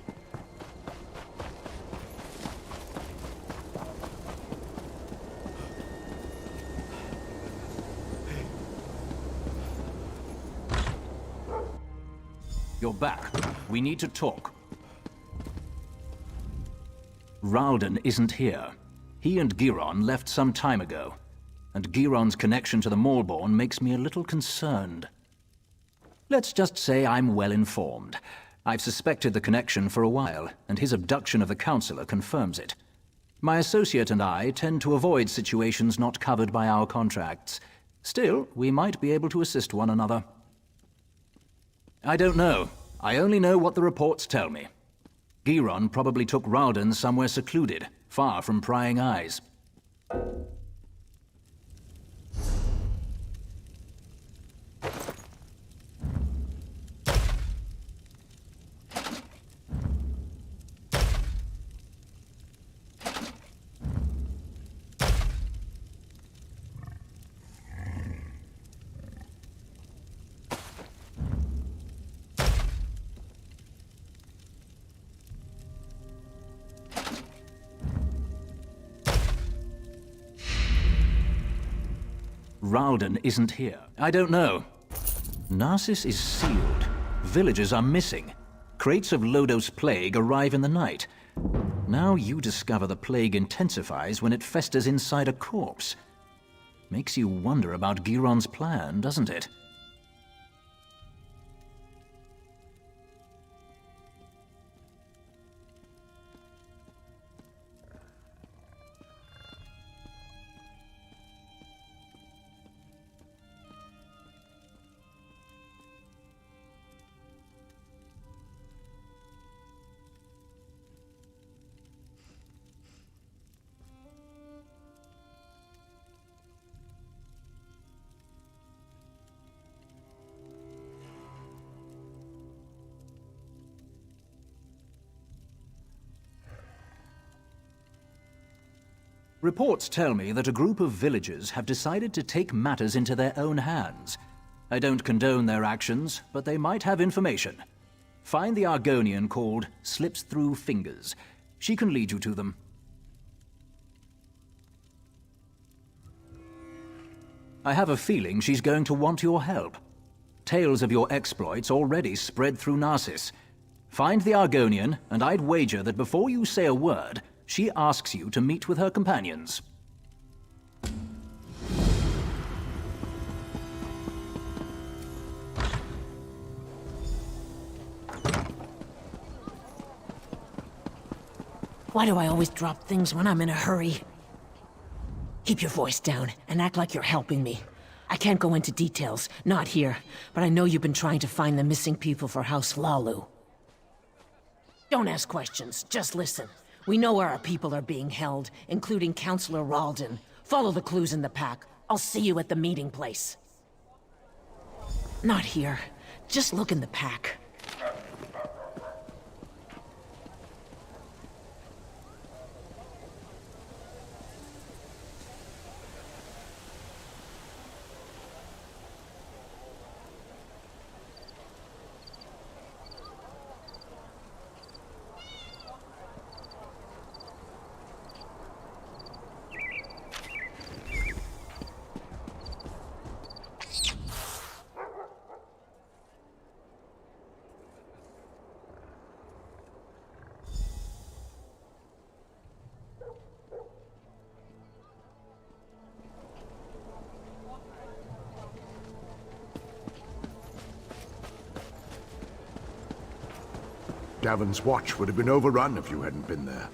You're back. We need to talk. Ralden isn't here. He and Giron left some time ago, and Giron's connection to the Maulborn makes me a little concerned. Let's just say I'm well informed. I've suspected the connection for a while, and his abduction of the Councillor confirms it. My associate and I tend to avoid situations not covered by our contracts. Still, we might be able to assist one another. I don't know. I only know what the reports tell me. Giron probably took Ralden somewhere secluded, far from prying eyes. Ralden isn't here. I don't know. Narcissus is sealed. Villagers are missing. Crates of Lodos plague arrive in the night. Now you discover the plague intensifies when it festers inside a corpse. Makes you wonder about Giron's plan, doesn't it? Reports tell me that a group of villagers have decided to take matters into their own hands. I don't condone their actions, but they might have information. Find the Argonian called Slips Through Fingers. She can lead you to them. I have a feeling she's going to want your help. Tales of your exploits already spread through Narcissus. Find the Argonian, and I'd wager that before you say a word, she asks you to meet with her companions. Why do I always drop things when I'm in a hurry? Keep your voice down and act like you're helping me. I can't go into details, not here, but I know you've been trying to find the missing people for House Lalu. Don't ask questions, just listen. We know where our people are being held, including Councillor Ralden. Follow the clues in the pack. I'll see you at the meeting place. Not here. Just look in the pack. Davon's watch would have been overrun if you hadn't been there.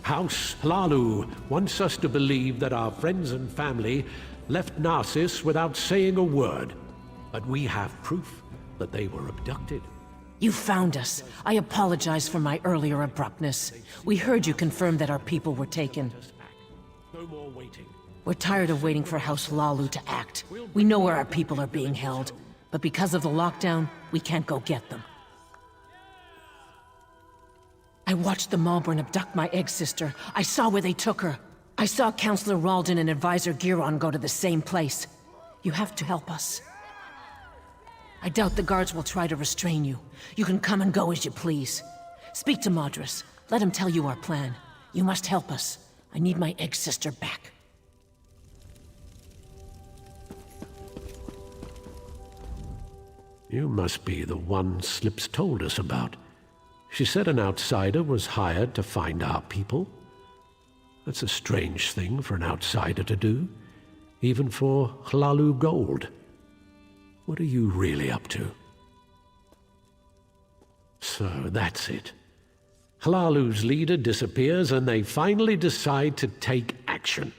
House Hlalu wants us to believe that our friends and family left Narcissus without saying a word. But we have proof that they were abducted. You found us. I apologize for my earlier abruptness. We heard you confirm that our people were taken. No more waiting. We're tired of waiting for House Hlalu to act. We know where our people are being held, but because of the lockdown, we can't go get them. I watched the Malborn abduct my egg sister. I saw where they took her. I saw Counselor Ralden and Advisor Giron go to the same place. You have to help us. I doubt the guards will try to restrain you. You can come and go as you please. Speak to Madras. Let him tell you our plan. You must help us. I need my egg sister back. You must be the one Slips told us about. She said an outsider was hired to find our people. That's a strange thing for an outsider to do, even for Hlalu Gold. What are you really up to? So that's it. Hlalu's leader disappears and they finally decide to take action.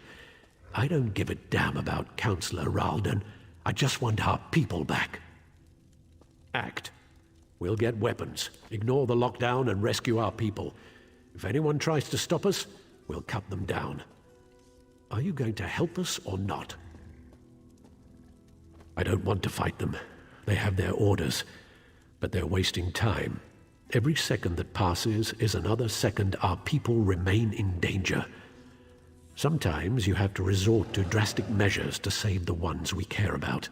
I don't give a damn about Counselor Ralden. I just want our people back. Act. We'll get weapons, ignore the lockdown and rescue our people. If anyone tries to stop us, we'll cut them down. Are you going to help us or not? I don't want to fight them. They have their orders, but they're wasting time. Every second that passes is another second our people remain in danger. Sometimes you have to resort to drastic measures to save the ones we care about.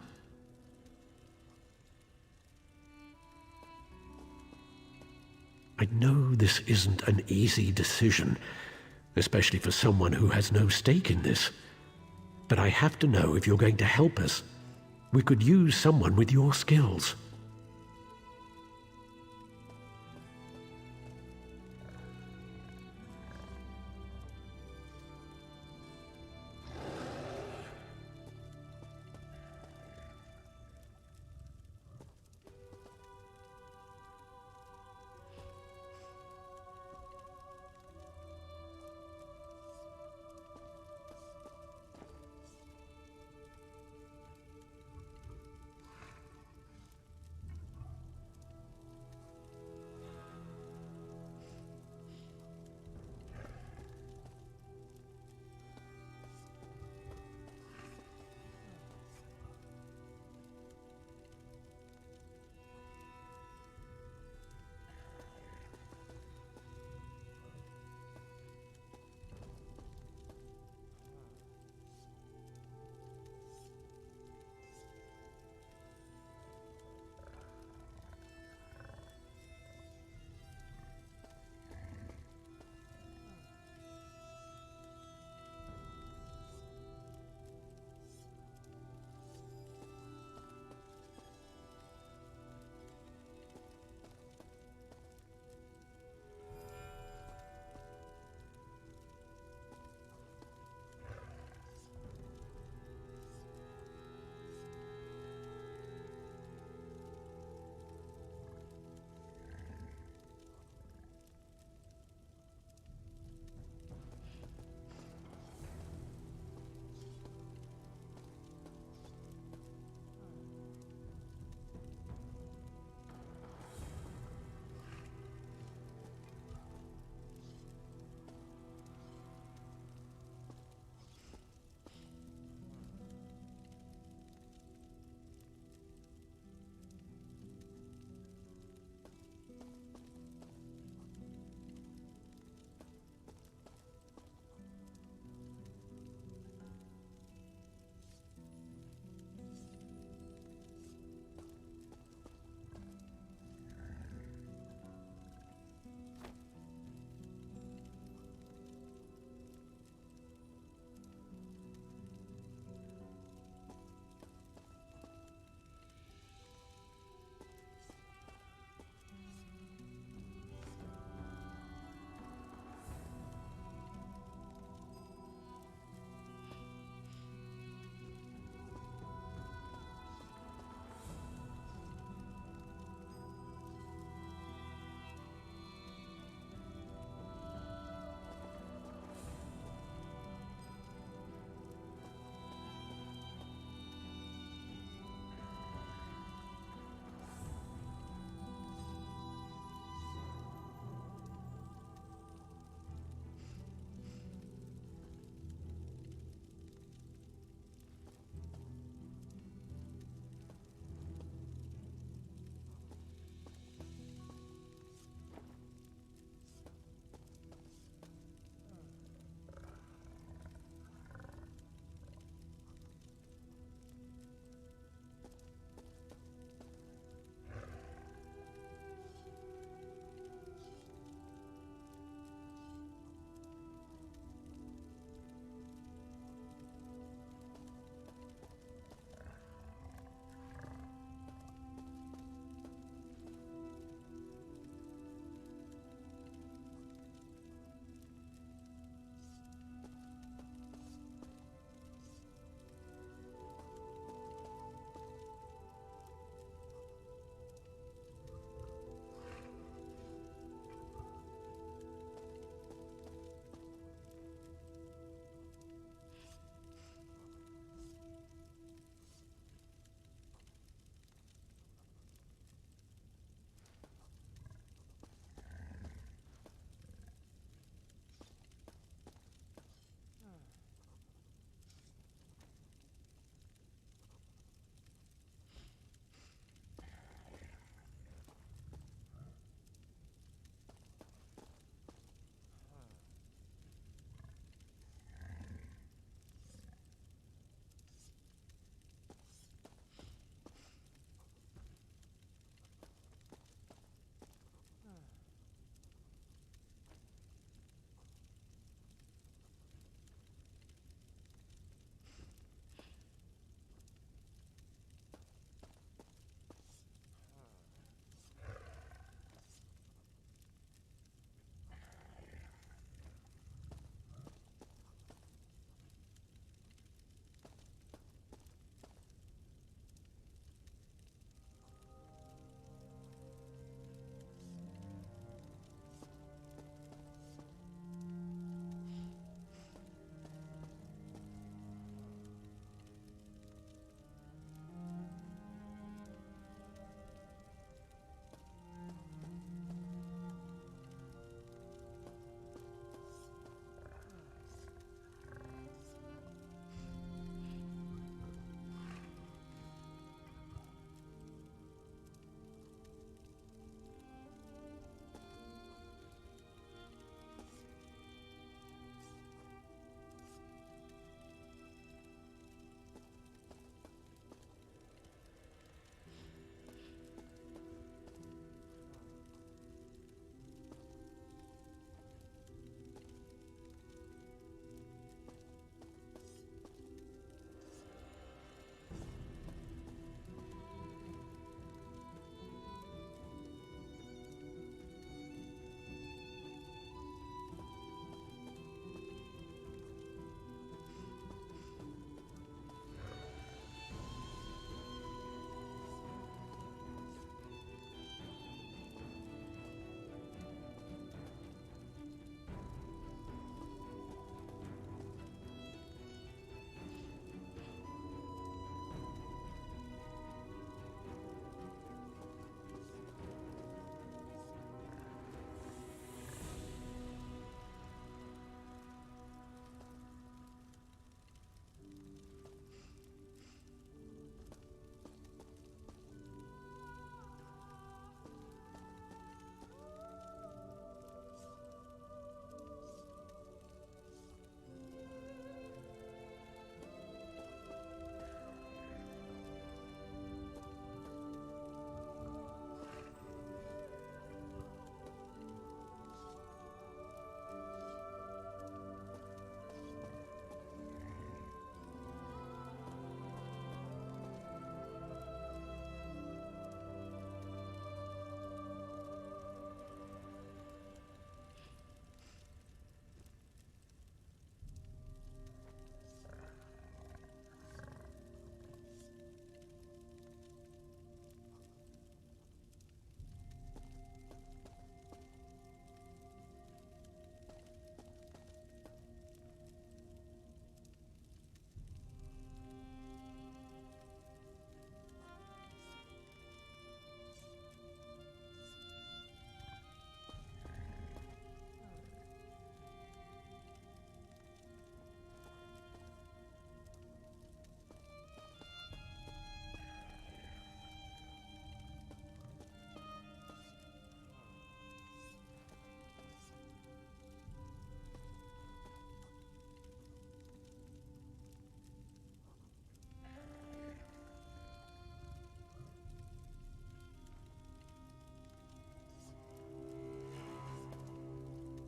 I know this isn't an easy decision, especially for someone who has no stake in this. But I have to know if you're going to help us. We could use someone with your skills.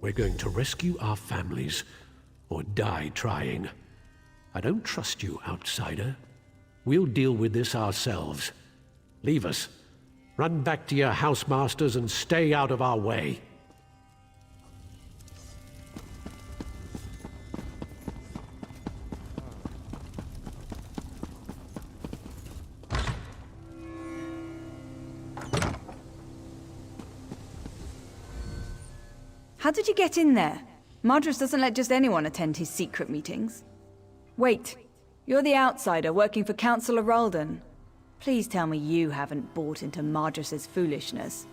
We're going to rescue our families, or die trying. I don't trust you, outsider. We'll deal with this ourselves. Leave us. Run back to your housemasters and stay out of our way. How did you get in there? Madras doesn't let just anyone attend his secret meetings. Wait, you're the outsider working for Councillor Ralden. Please tell me you haven't bought into Madras's foolishness.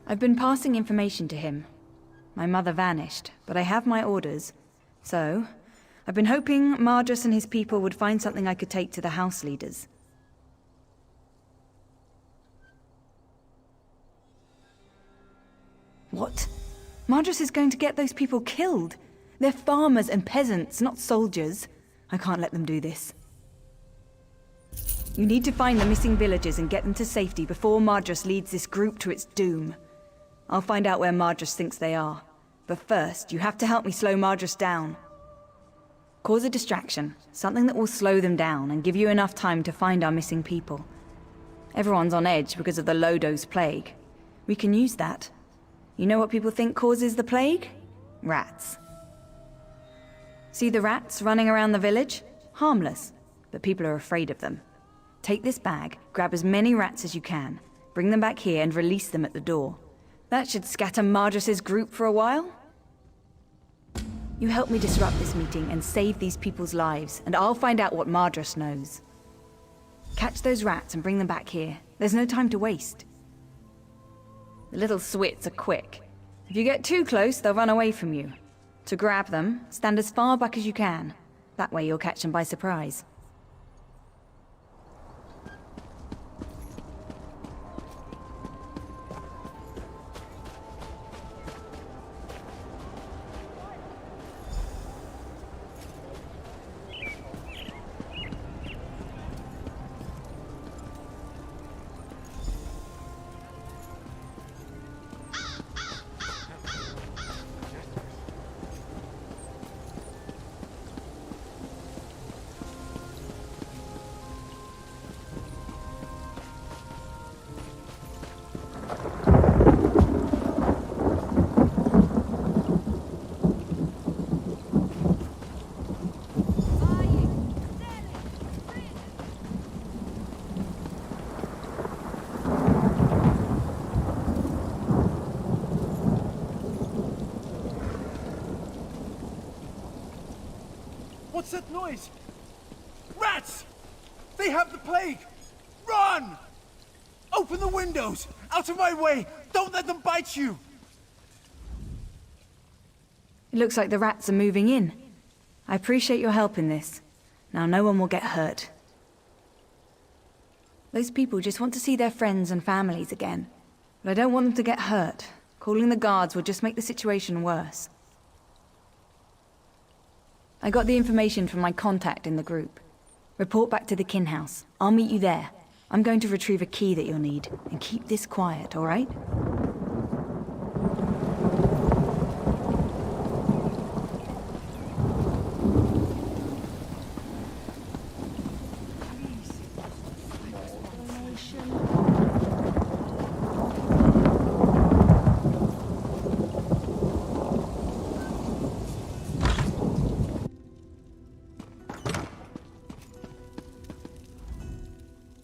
I've been passing information to him. My mother vanished, but I have my orders. So, I've been hoping Madras and his people would find something I could take to the house leaders. What? Madras is going to get those people killed. They're farmers and peasants, not soldiers. I can't let them do this. You need to find the missing villagers and get them to safety before Madras leads this group to its doom. I'll find out where Madras thinks they are. But first, you have to help me slow Madras down. Cause a distraction, something that will slow them down and give you enough time to find our missing people. Everyone's on edge because of the Lodos plague. We can use that. You know what people think causes the plague? Rats. See the rats running around the village? Harmless, but people are afraid of them. Take this bag, grab as many rats as you can, bring them back here and release them at the door. That should scatter Madras's group for a while. You help me disrupt this meeting and save these people's lives, and I'll find out what Madras knows. Catch those rats and bring them back here. There's no time to waste. The little swits are quick. If you get too close, they'll run away from you. To grab them, stand as far back as you can. That way you'll catch them by surprise. What's that noise? Rats! They have the plague! Run! Open the windows! Out of my way! Don't let them bite you! It looks like the rats are moving in. I appreciate your help in this. Now no one will get hurt. Those people just want to see their friends and families again. But I don't want them to get hurt. Calling the guards will just make the situation worse. I got the information from my contact in the group. Report back to the kin house. I'll meet you there. I'm going to retrieve a key that you'll need. And keep this quiet, all right?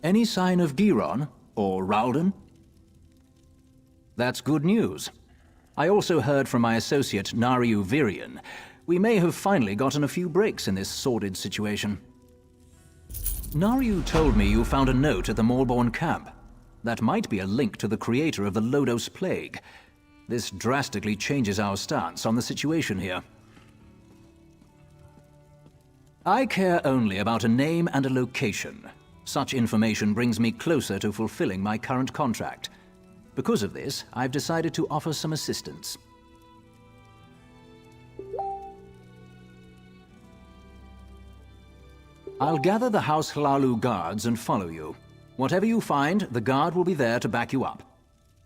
Any sign of Giron or Ralden? That's good news. I also heard from my associate Nariu Virian. We may have finally gotten a few breaks in this sordid situation. Nariu told me you found a note at the Malborn camp. That might be a link to the creator of the Lodos plague. This drastically changes our stance on the situation here. I care only about a name and a location. Such information brings me closer to fulfilling my current contract. Because of this, I've decided to offer some assistance. I'll gather the House Hlalu guards and follow you. Whatever you find, the guard will be there to back you up.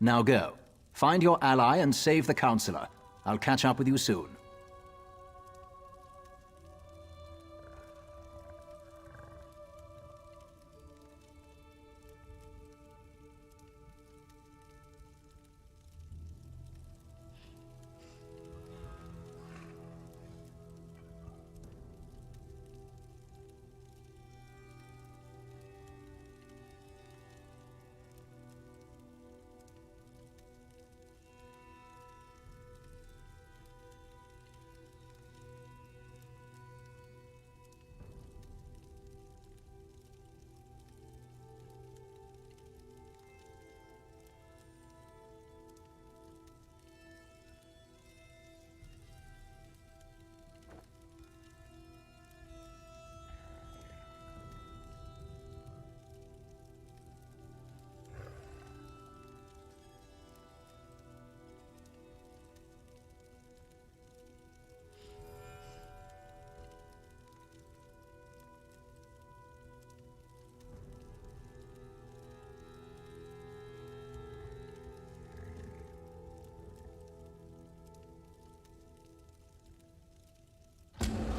Now go. Find your ally and save the Counselor. I'll catch up with you soon.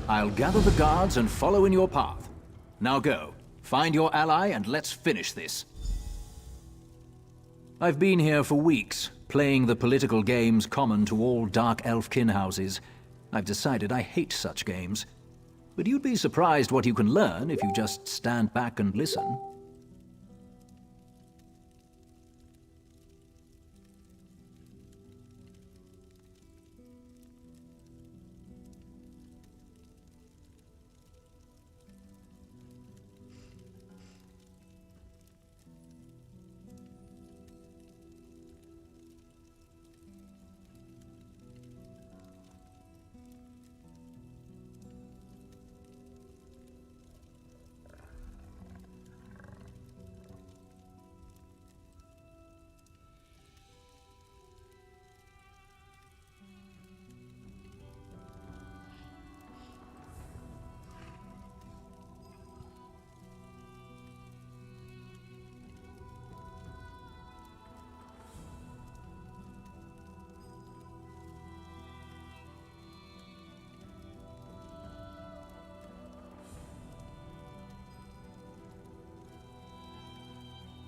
I'll gather the guards and follow in your path. Now go. Find your ally and let's finish this. I've been here for weeks, playing the political games common to all Dark Elf kin houses. I've decided I hate such games. But you'd be surprised what you can learn if you just stand back and listen.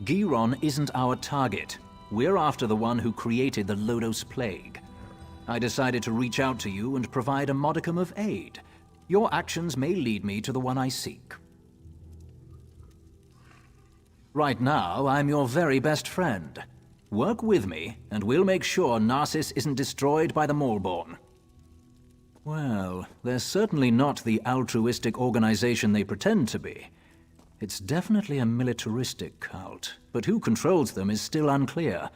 Giron isn't our target. We're after the one who created the Lodos Plague. I decided to reach out to you and provide a modicum of aid. Your actions may lead me to the one I seek. Right now, I'm your very best friend. Work with me, and we'll make sure Narcissus isn't destroyed by the Maulborn. Well, they're certainly not the altruistic organization they pretend to be. It's definitely a militaristic cult, but who controls them is still unclear.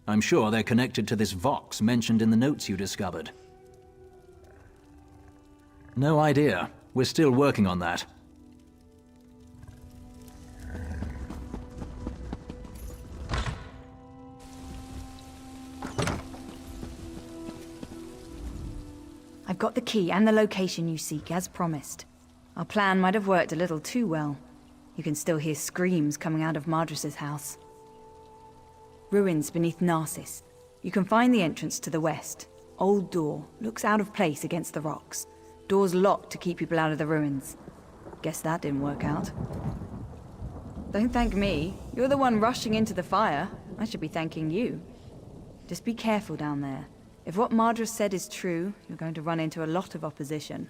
I'm sure they're connected to this Vox mentioned in the notes you discovered. No idea. We're still working on that. I've got the key and the location you seek, as promised. Our plan might have worked a little too well. You can still hear screams coming out of Madris's house. Ruins beneath Narcissus. You can find the entrance to the west. Old door. Looks out of place against the rocks. Door's locked to keep people out of the ruins. Guess that didn't work out. Don't thank me. You're the one rushing into the fire. I should be thanking you. Just be careful down there. If what Madris said is true, you're going to run into a lot of opposition.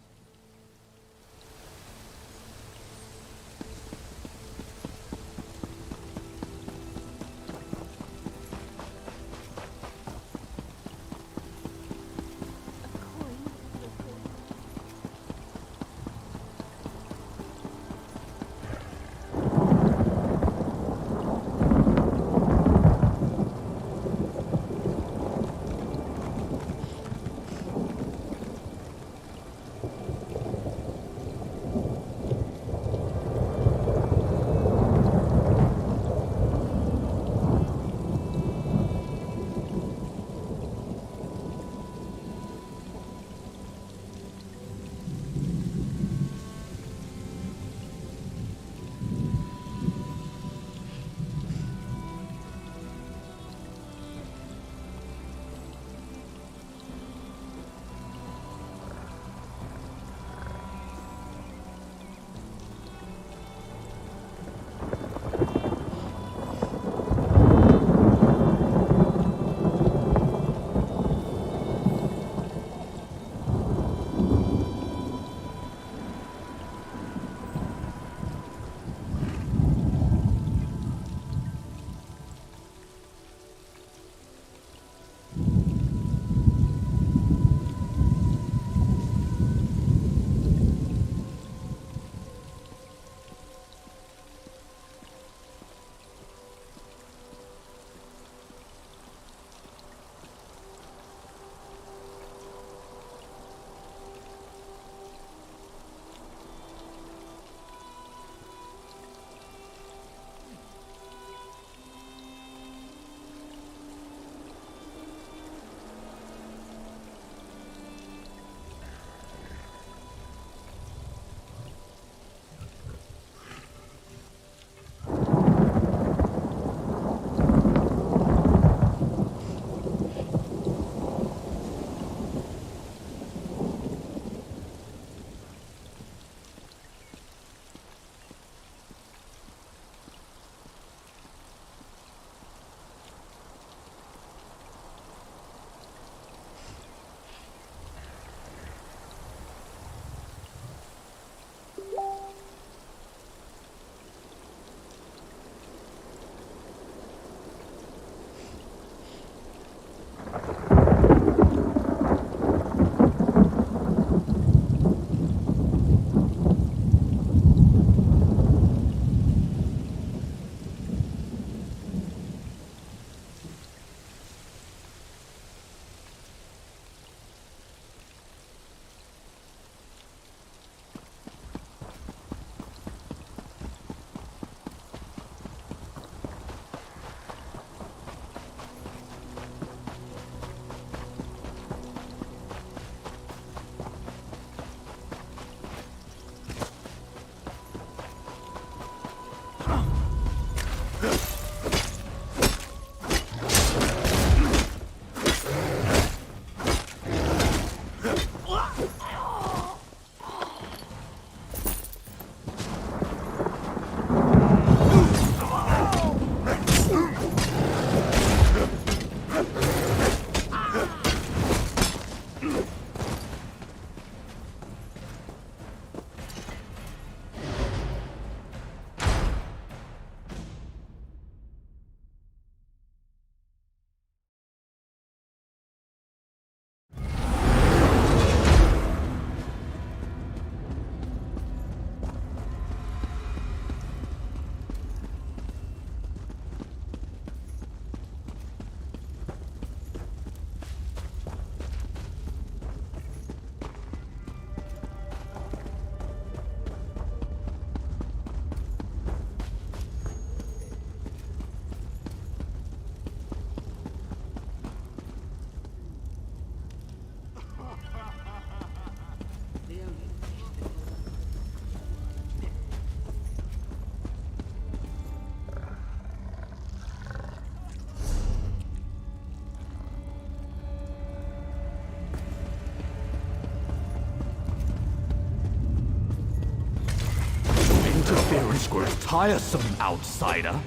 This grows tiresome, outsider.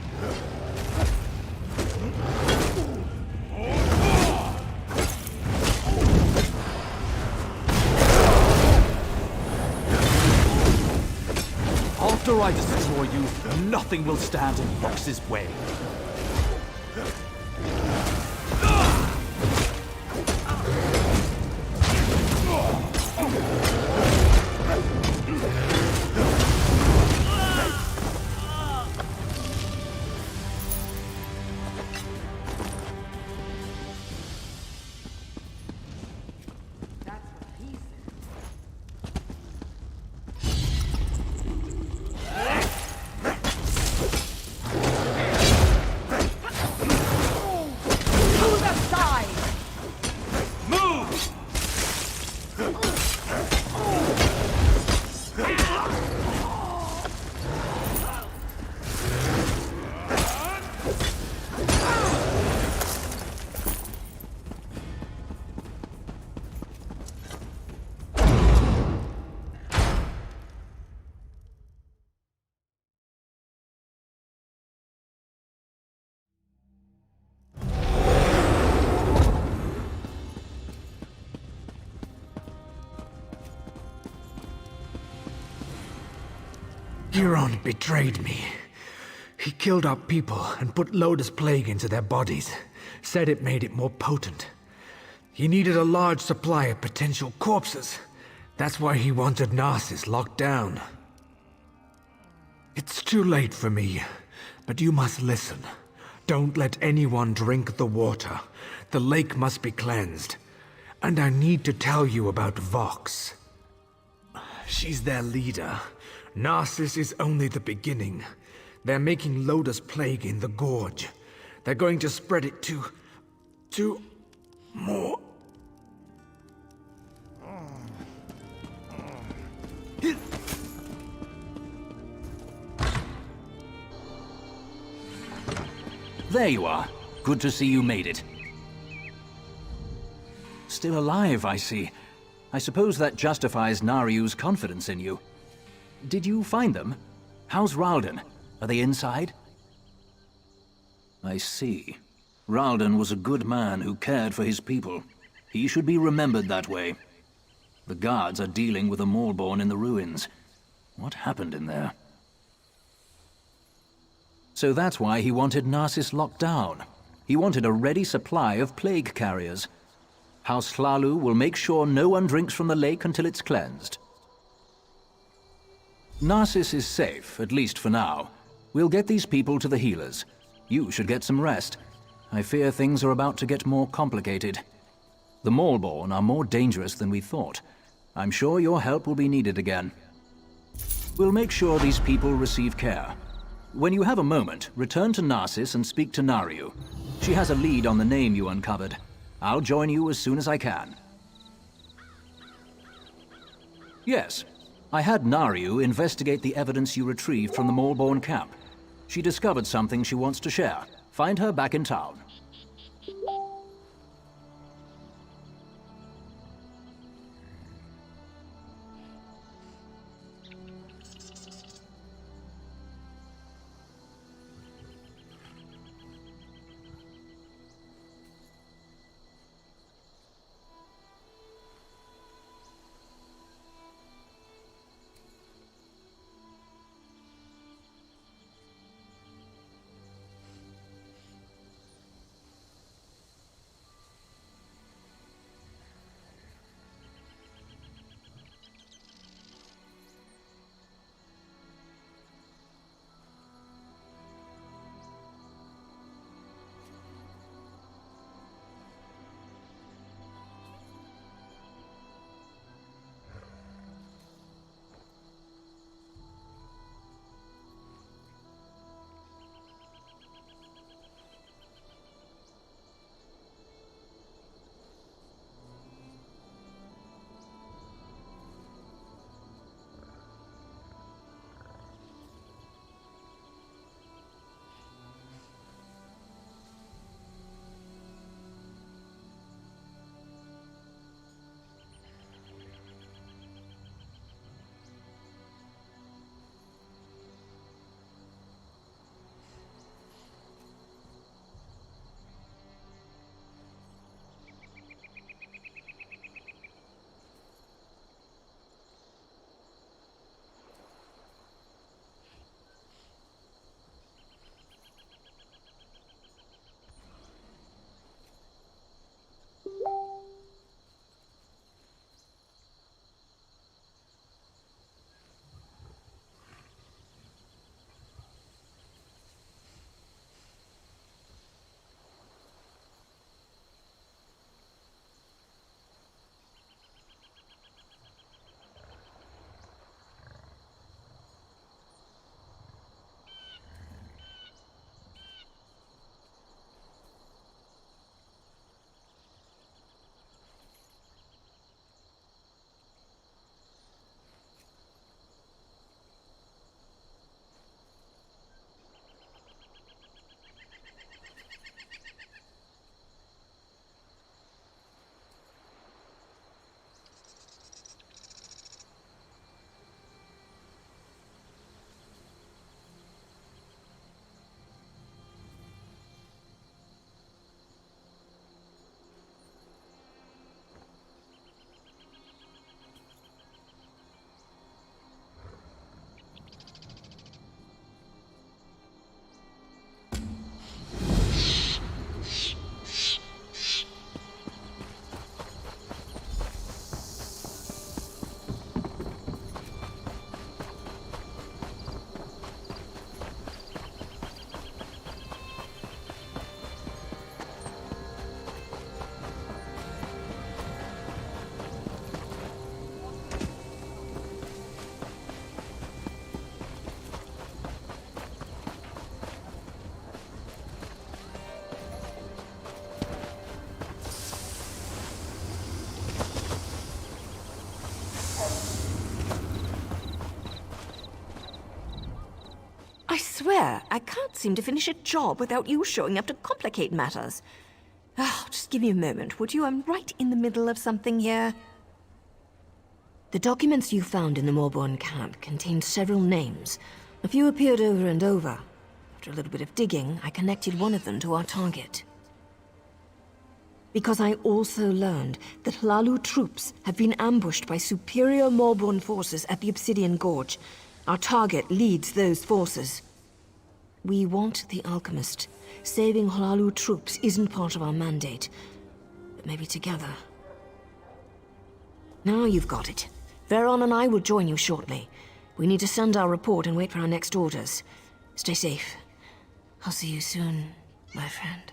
After I destroy you, nothing will stand in Vox's way. Giron betrayed me. He killed our people and put Lotus Plague into their bodies. Said it made it more potent. He needed a large supply of potential corpses. That's why he wanted Narcissus locked down. It's too late for me, but you must listen. Don't let anyone drink the water. The lake must be cleansed. And I need to tell you about Vox. She's their leader. Narcissus is only the beginning. They're making Lotus Plague in the gorge. They're going to spread it to more. There you are. Good to see you made it. Still alive, I see. I suppose that justifies Nariu's confidence in you. Did you find them? How's Ralden? Are they inside? I see. Ralden was a good man who cared for his people. He should be remembered that way. The guards are dealing with the Maulborn in the ruins. What happened in there? So that's why he wanted Narcissus locked down. He wanted a ready supply of plague carriers. House Hlalu will make sure no one drinks from the lake until it's cleansed. Narcissus is safe, at least for now. We'll get these people to the healers. You should get some rest. I fear things are about to get more complicated. The Maulborn are more dangerous than we thought. I'm sure your help will be needed again. We'll make sure these people receive care. When you have a moment, return to Narcissus and speak to Nariu. She has a lead on the name you uncovered. I'll join you as soon as I can. Yes. I had Nariu investigate the evidence you retrieved from the Maulborn camp. She discovered something she wants to share. Find her back in town. I can't seem to finish a job without you showing up to complicate matters. Oh, just give me a moment, would you? I'm right in the middle of something here. The documents you found in the Morborn camp contained several names. A few appeared over and over. After a little bit of digging, I connected one of them to our target. Because I also learned that Hlalu troops have been ambushed by superior Morborn forces at the Obsidian Gorge. Our target leads those forces. We want the Alchemist. Saving Hlalu troops isn't part of our mandate. But maybe together. Now you've got it. Veron and I will join you shortly. We need to send our report and wait for our next orders. Stay safe. I'll see you soon, my friend.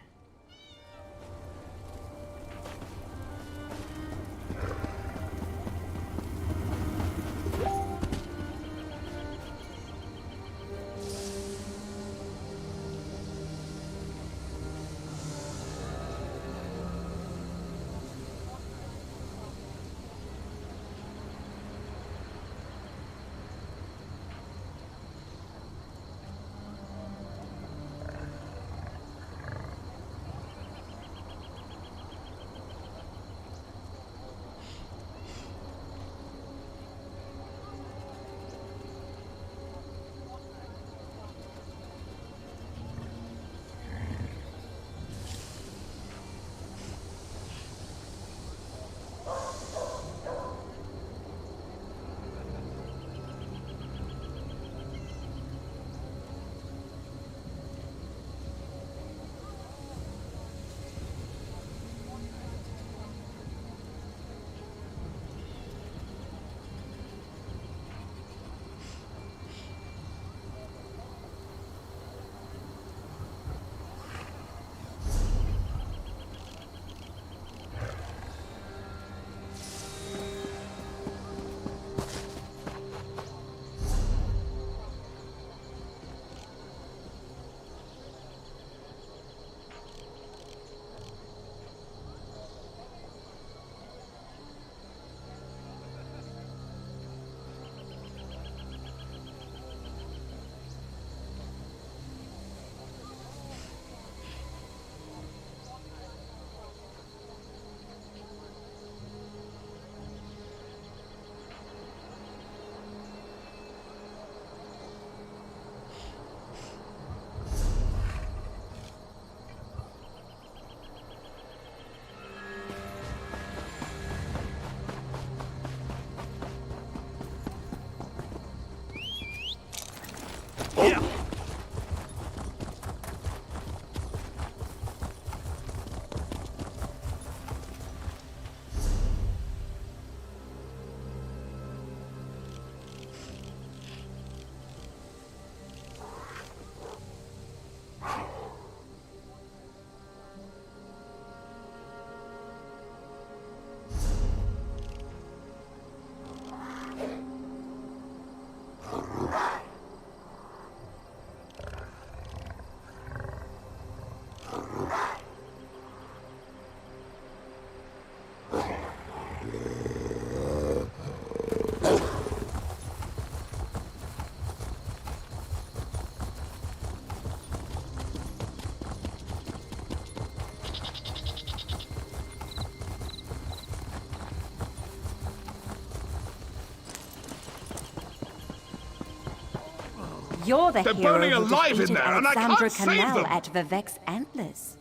You're the They're hero burning who alive in defeated there, and I Alexandra can't save Canal them! at Vivek's Antlers.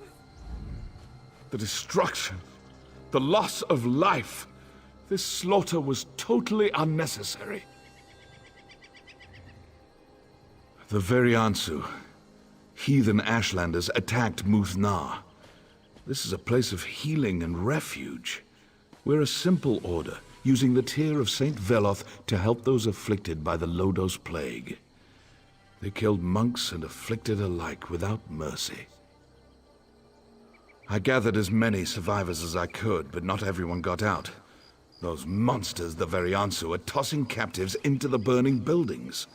The destruction. The loss of life. This slaughter was totally unnecessary. The Veriansu. Heathen Ashlanders attacked Muth-Na. This is a place of healing and refuge. We're a simple order, using the tear of Saint Veloth to help those afflicted by the Lodos plague. They killed monks and afflicted alike without mercy. I gathered as many survivors as I could, but not everyone got out. Those monsters, the Veriansu, are tossing captives into the burning buildings.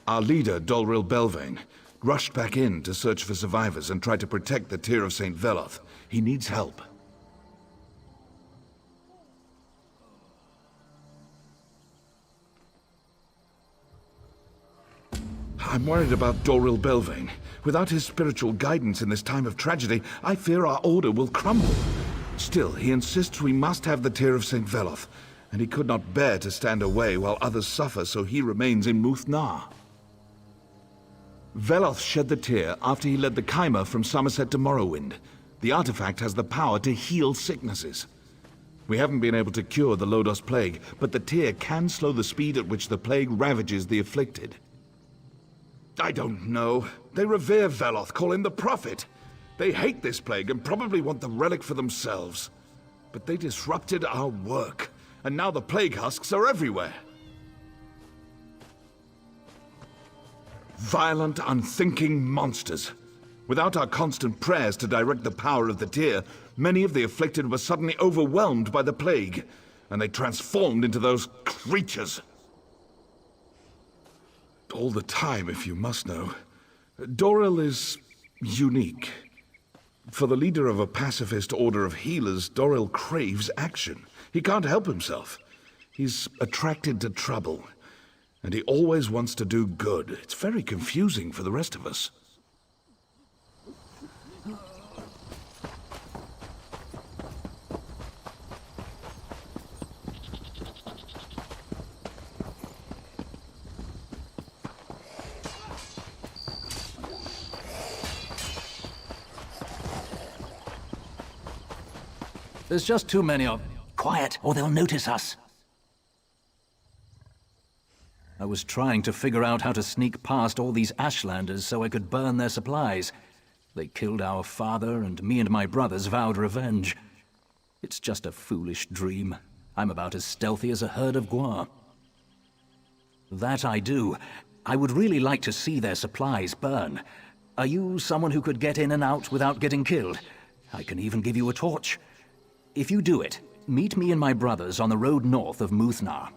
Our leader, Dolril Belvane, rushed back in to search for survivors and try to protect the tear of Saint Veloth. He needs help. I'm worried about Doril Belvane. Without his spiritual guidance in this time of tragedy, I fear our order will crumble. Still, he insists we must have the Tear of St. Veloth, and he could not bear to stand away while others suffer, so he remains in Muthnar. Veloth shed the tear after he led the Chimer from Somerset to Morrowind. The artifact has the power to heal sicknesses. We haven't been able to cure the Lodos Plague, but the tear can slow the speed at which the plague ravages the afflicted. I don't know. They revere Veloth, call him the Prophet. They hate this plague and probably want the relic for themselves. But they disrupted our work, and now the plague husks are everywhere. Violent, unthinking monsters. Without our constant prayers to direct the power of the tear, many of the afflicted were suddenly overwhelmed by the plague, and they transformed into those creatures. All the time, if you must know. Doril is unique. For the leader of a pacifist order of healers, Doril craves action. He can't help himself. He's attracted to trouble, and he always wants to do good. It's very confusing for the rest of us. There's just too many of... Quiet, or they'll notice us. I was trying to figure out how to sneak past all these Ashlanders so I could burn their supplies. They killed our father, and me and my brothers vowed revenge. It's just a foolish dream. I'm about as stealthy as a herd of guar. That I do. I would really like to see their supplies burn. Are you someone who could get in and out without getting killed? I can even give you a torch. If you do it, meet me and my brothers on the road north of Muthnar.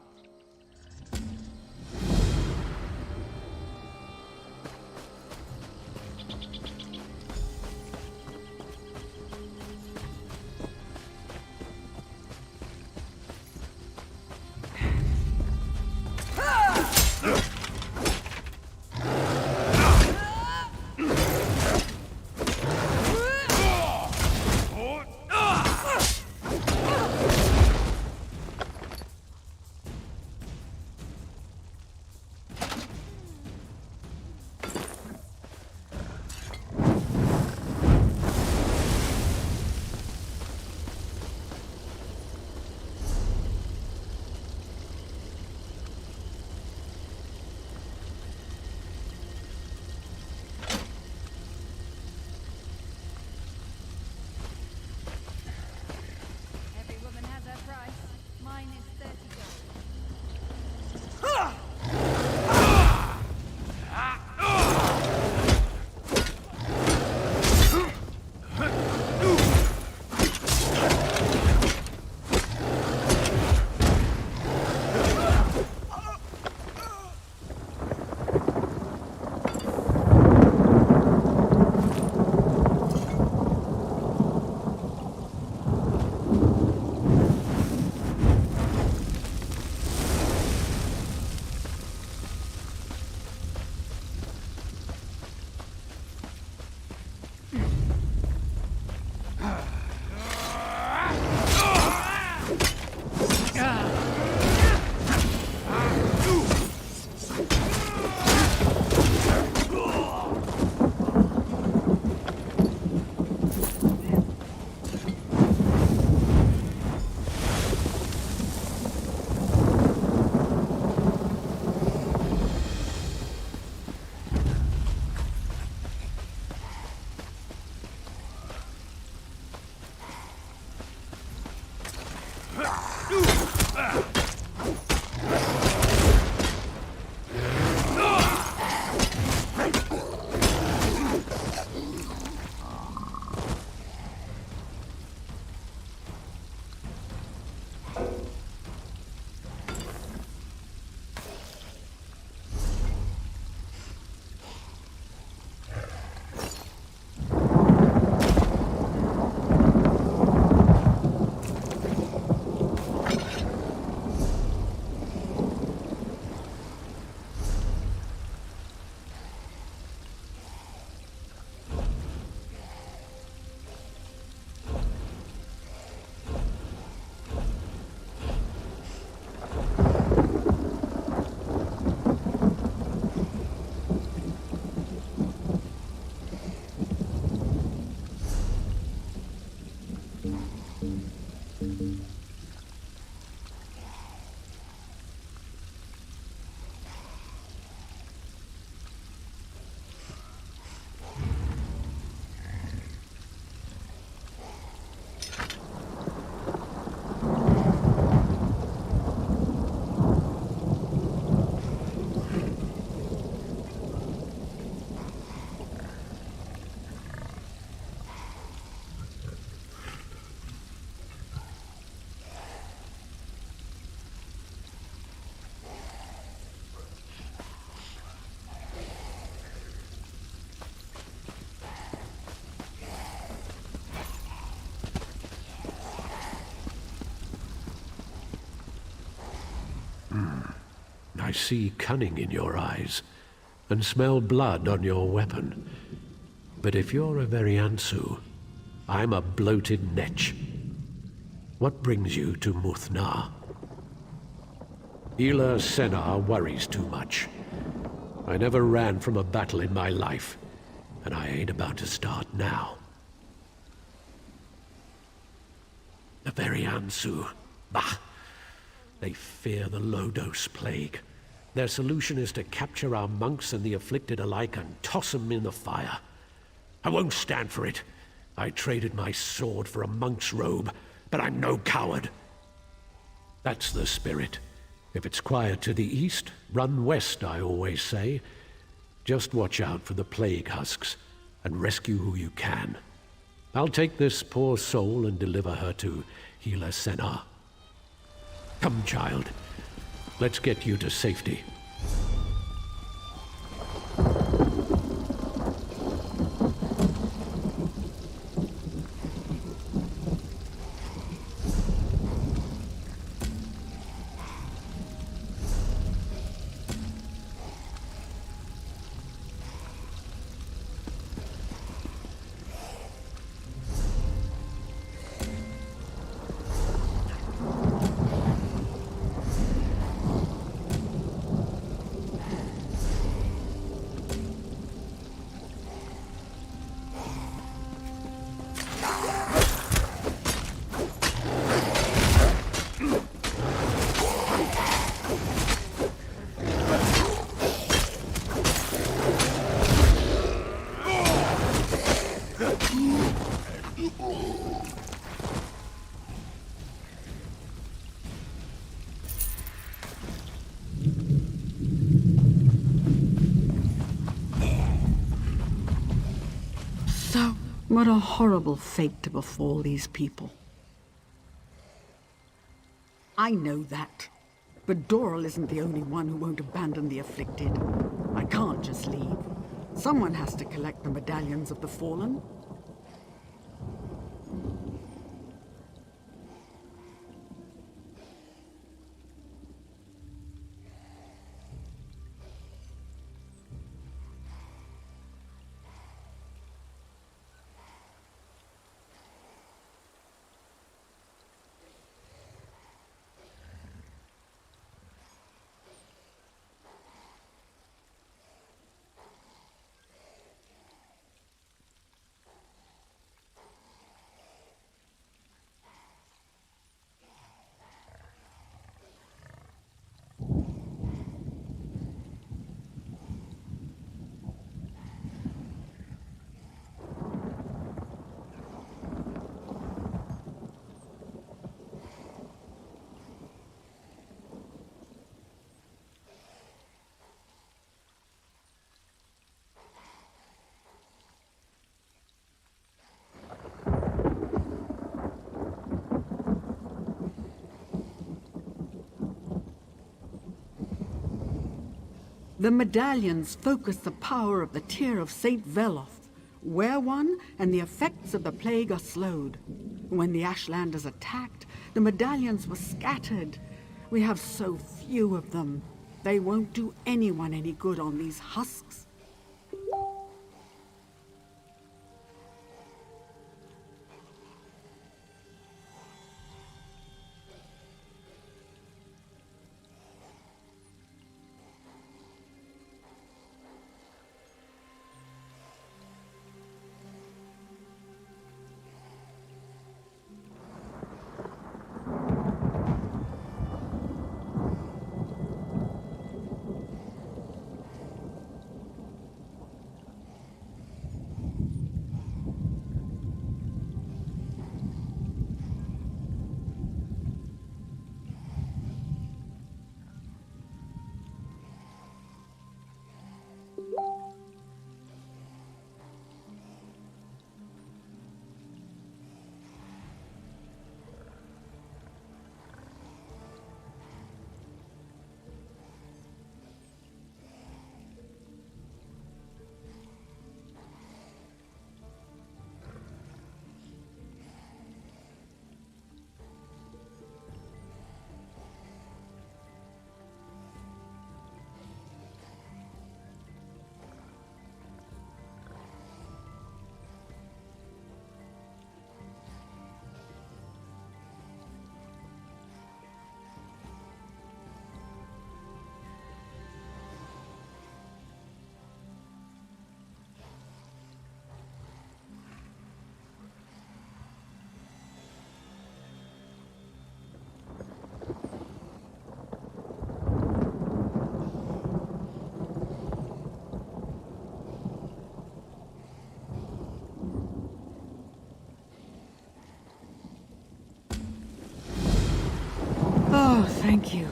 I see cunning in your eyes, and smell blood on your weapon. But if you're a Veriansu, I'm a bloated netch. What brings you to Muthna? Ellair Senar worries too much. I never ran from a battle in my life, and I ain't about to start now. The Veriansu, bah! They fear the low-dose plague. Their solution is to capture our monks and the afflicted alike and toss them in the fire. I won't stand for it. I traded my sword for a monk's robe, but I'm no coward. That's the spirit. If it's quiet to the east, run west, I always say. Just watch out for the plague husks, and rescue who you can. I'll take this poor soul and deliver her to Ellair Senar. Come, child. Let's get you to safety. So, what a horrible fate to befall these people. I know that. But Doral isn't the only one who won't abandon the afflicted. I can't just leave. Someone has to collect the medallions of the fallen. The medallions focus the power of the Tear of St. Veloth. Wear one, and the effects of the plague are slowed. When the Ashland is attacked, the medallions were scattered. We have so few of them. They won't do anyone any good on these husks. Thank you.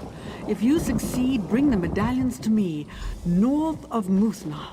If you succeed, bring the medallions to me, north of Muthna.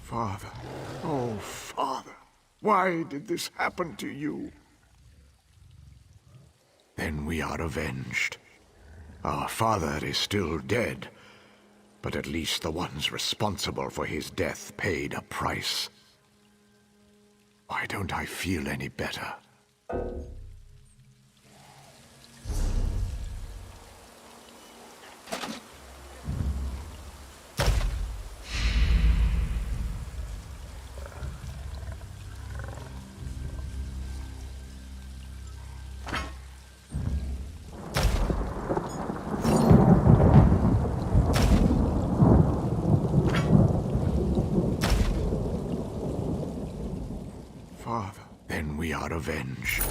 Father, oh Father, why did this happen to you? Then we are avenged. Our father is still dead, but at least the ones responsible for his death paid a price. Why don't I feel any better? Father, then we are avenged.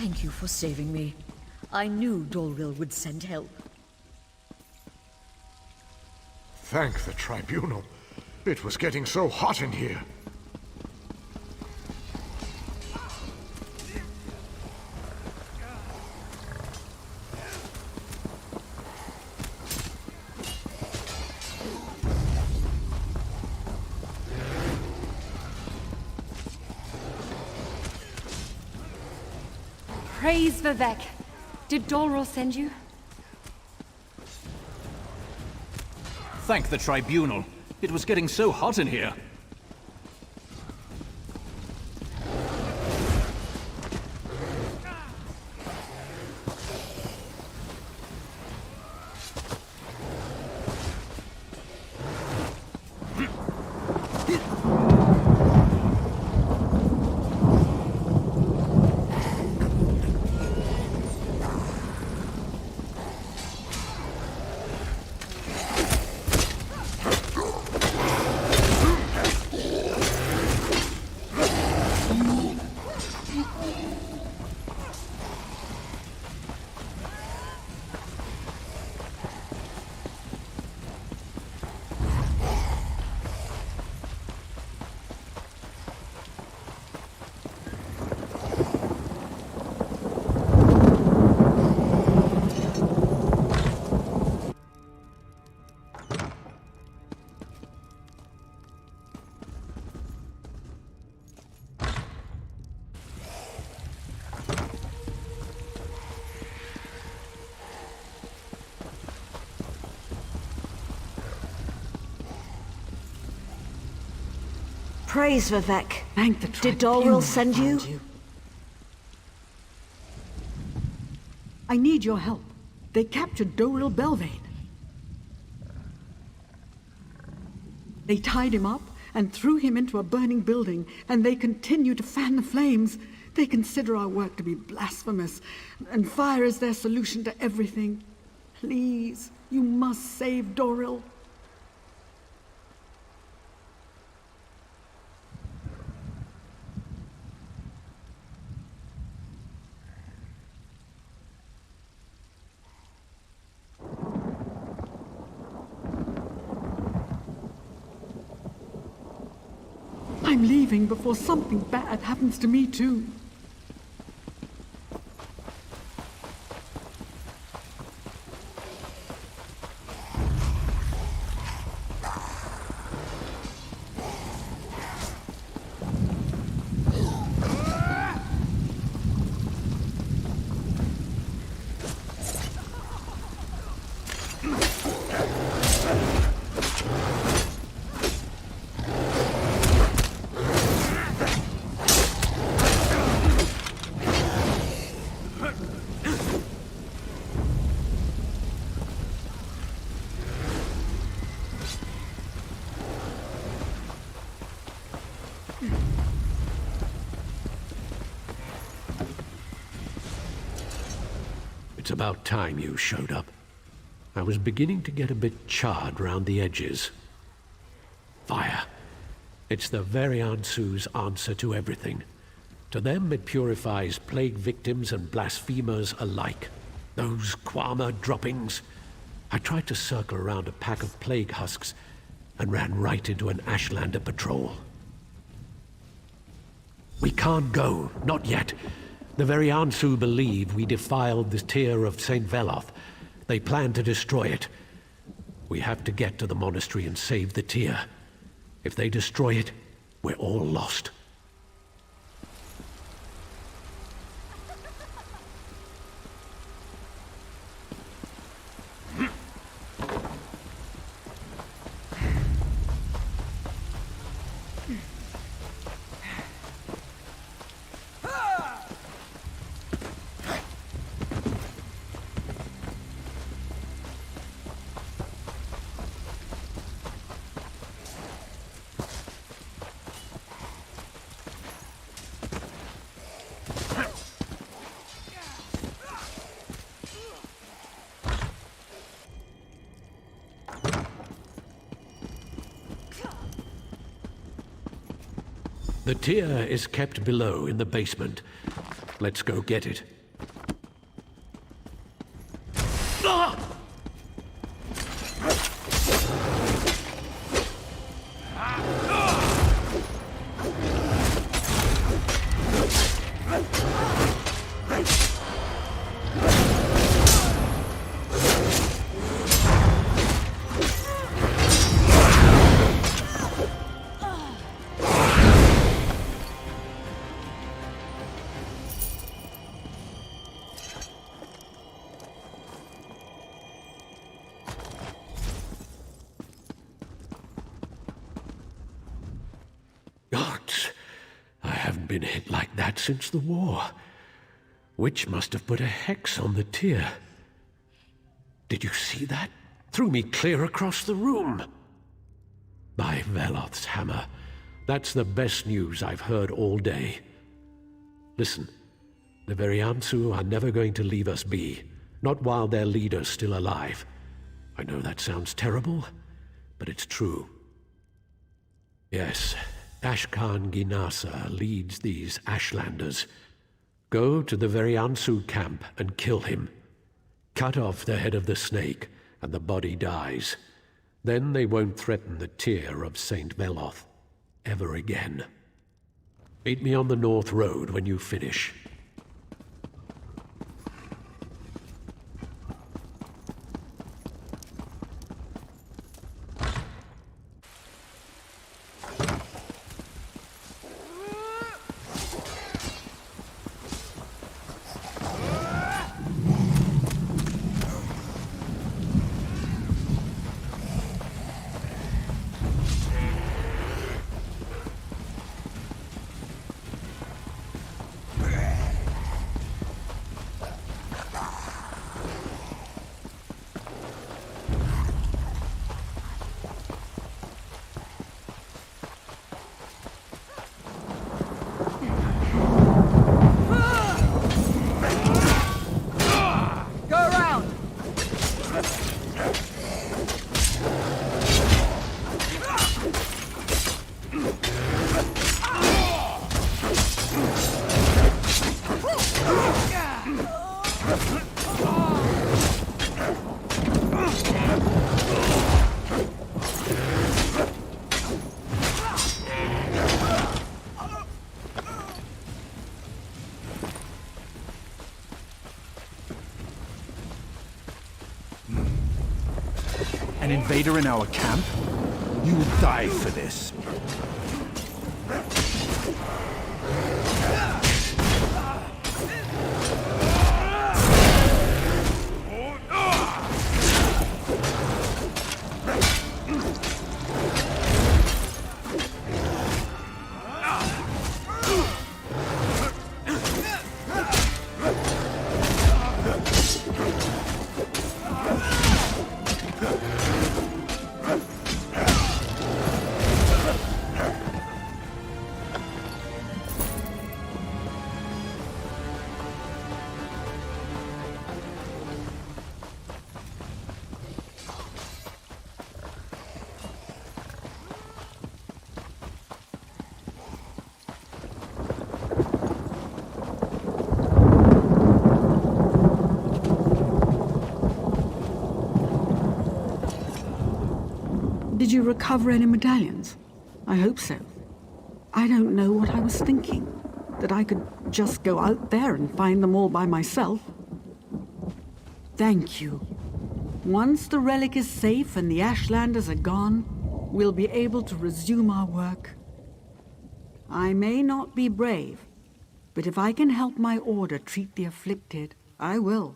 Thank you for saving me. I knew Dolril would send help. Thank the Tribunal. It was getting so hot in here. Praise Vivek. Did Dolril send you? Thank the Tribunal. It was getting so hot in here. Praise Vivek. Thank the Did Tribunal Dolril send you? found I need your help. They captured Dolril Belvane. They tied him up and threw him into a burning building, and they continue to fan the flames. They consider our work to be blasphemous, and fire is their solution to everything. Please, you must save Dolril. I'm leaving before something bad happens to me too. It's about time you showed up. I was beginning to get a bit charred round the edges. Fire. It's the Variansu's answer to everything. To them, it purifies plague victims and blasphemers alike. Those Kwama droppings. I tried to circle around a pack of plague husks and ran right into an Ashlander patrol. We can't go, not yet. The Variansu believe we defiled the tier of St. Veloth. They plan to destroy it. We have to get to the monastery and save the tear. If they destroy it, we're all lost. The tear is kept below in the basement. Let's go get it. Been hit like that since the war. Witch must have put a hex on the tear. Did you see that? Threw me clear across the room. By Veloth's hammer, that's the best news I've heard all day. Listen, the Veriansu are never going to leave us be, not while their leader's still alive. I know that sounds terrible, but it's true. Yes. Ashkan Ginasa leads these Ashlanders. Go to the Veriansu camp and kill him. Cut off the head of the snake, and the body dies. Then they won't threaten the tear of Saint Veloth ever again. Meet me on the North Road when you finish. An invader in our camp? You will die for this. Did you recover any medallions? I hope so. I don't know what I was thinking. That I could just go out there and find them all by myself. Thank you. Once the relic is safe and the Ashlanders are gone, we'll be able to resume our work. I may not be brave, but if I can help my order treat the afflicted, I will.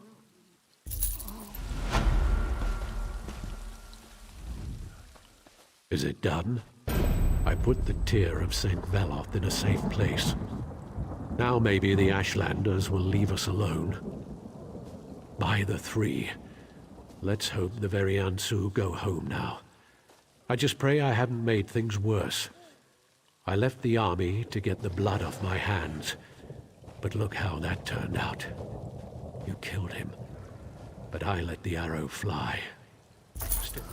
Is it done? I put the tear of St. Veloth in a safe place. Now maybe the Ashlanders will leave us alone. By the three. Let's hope the very Ansu go home now. I just pray I haven't made things worse. I left the army to get the blood off my hands, but look how that turned out. You killed him, but I let the arrow fly. Still...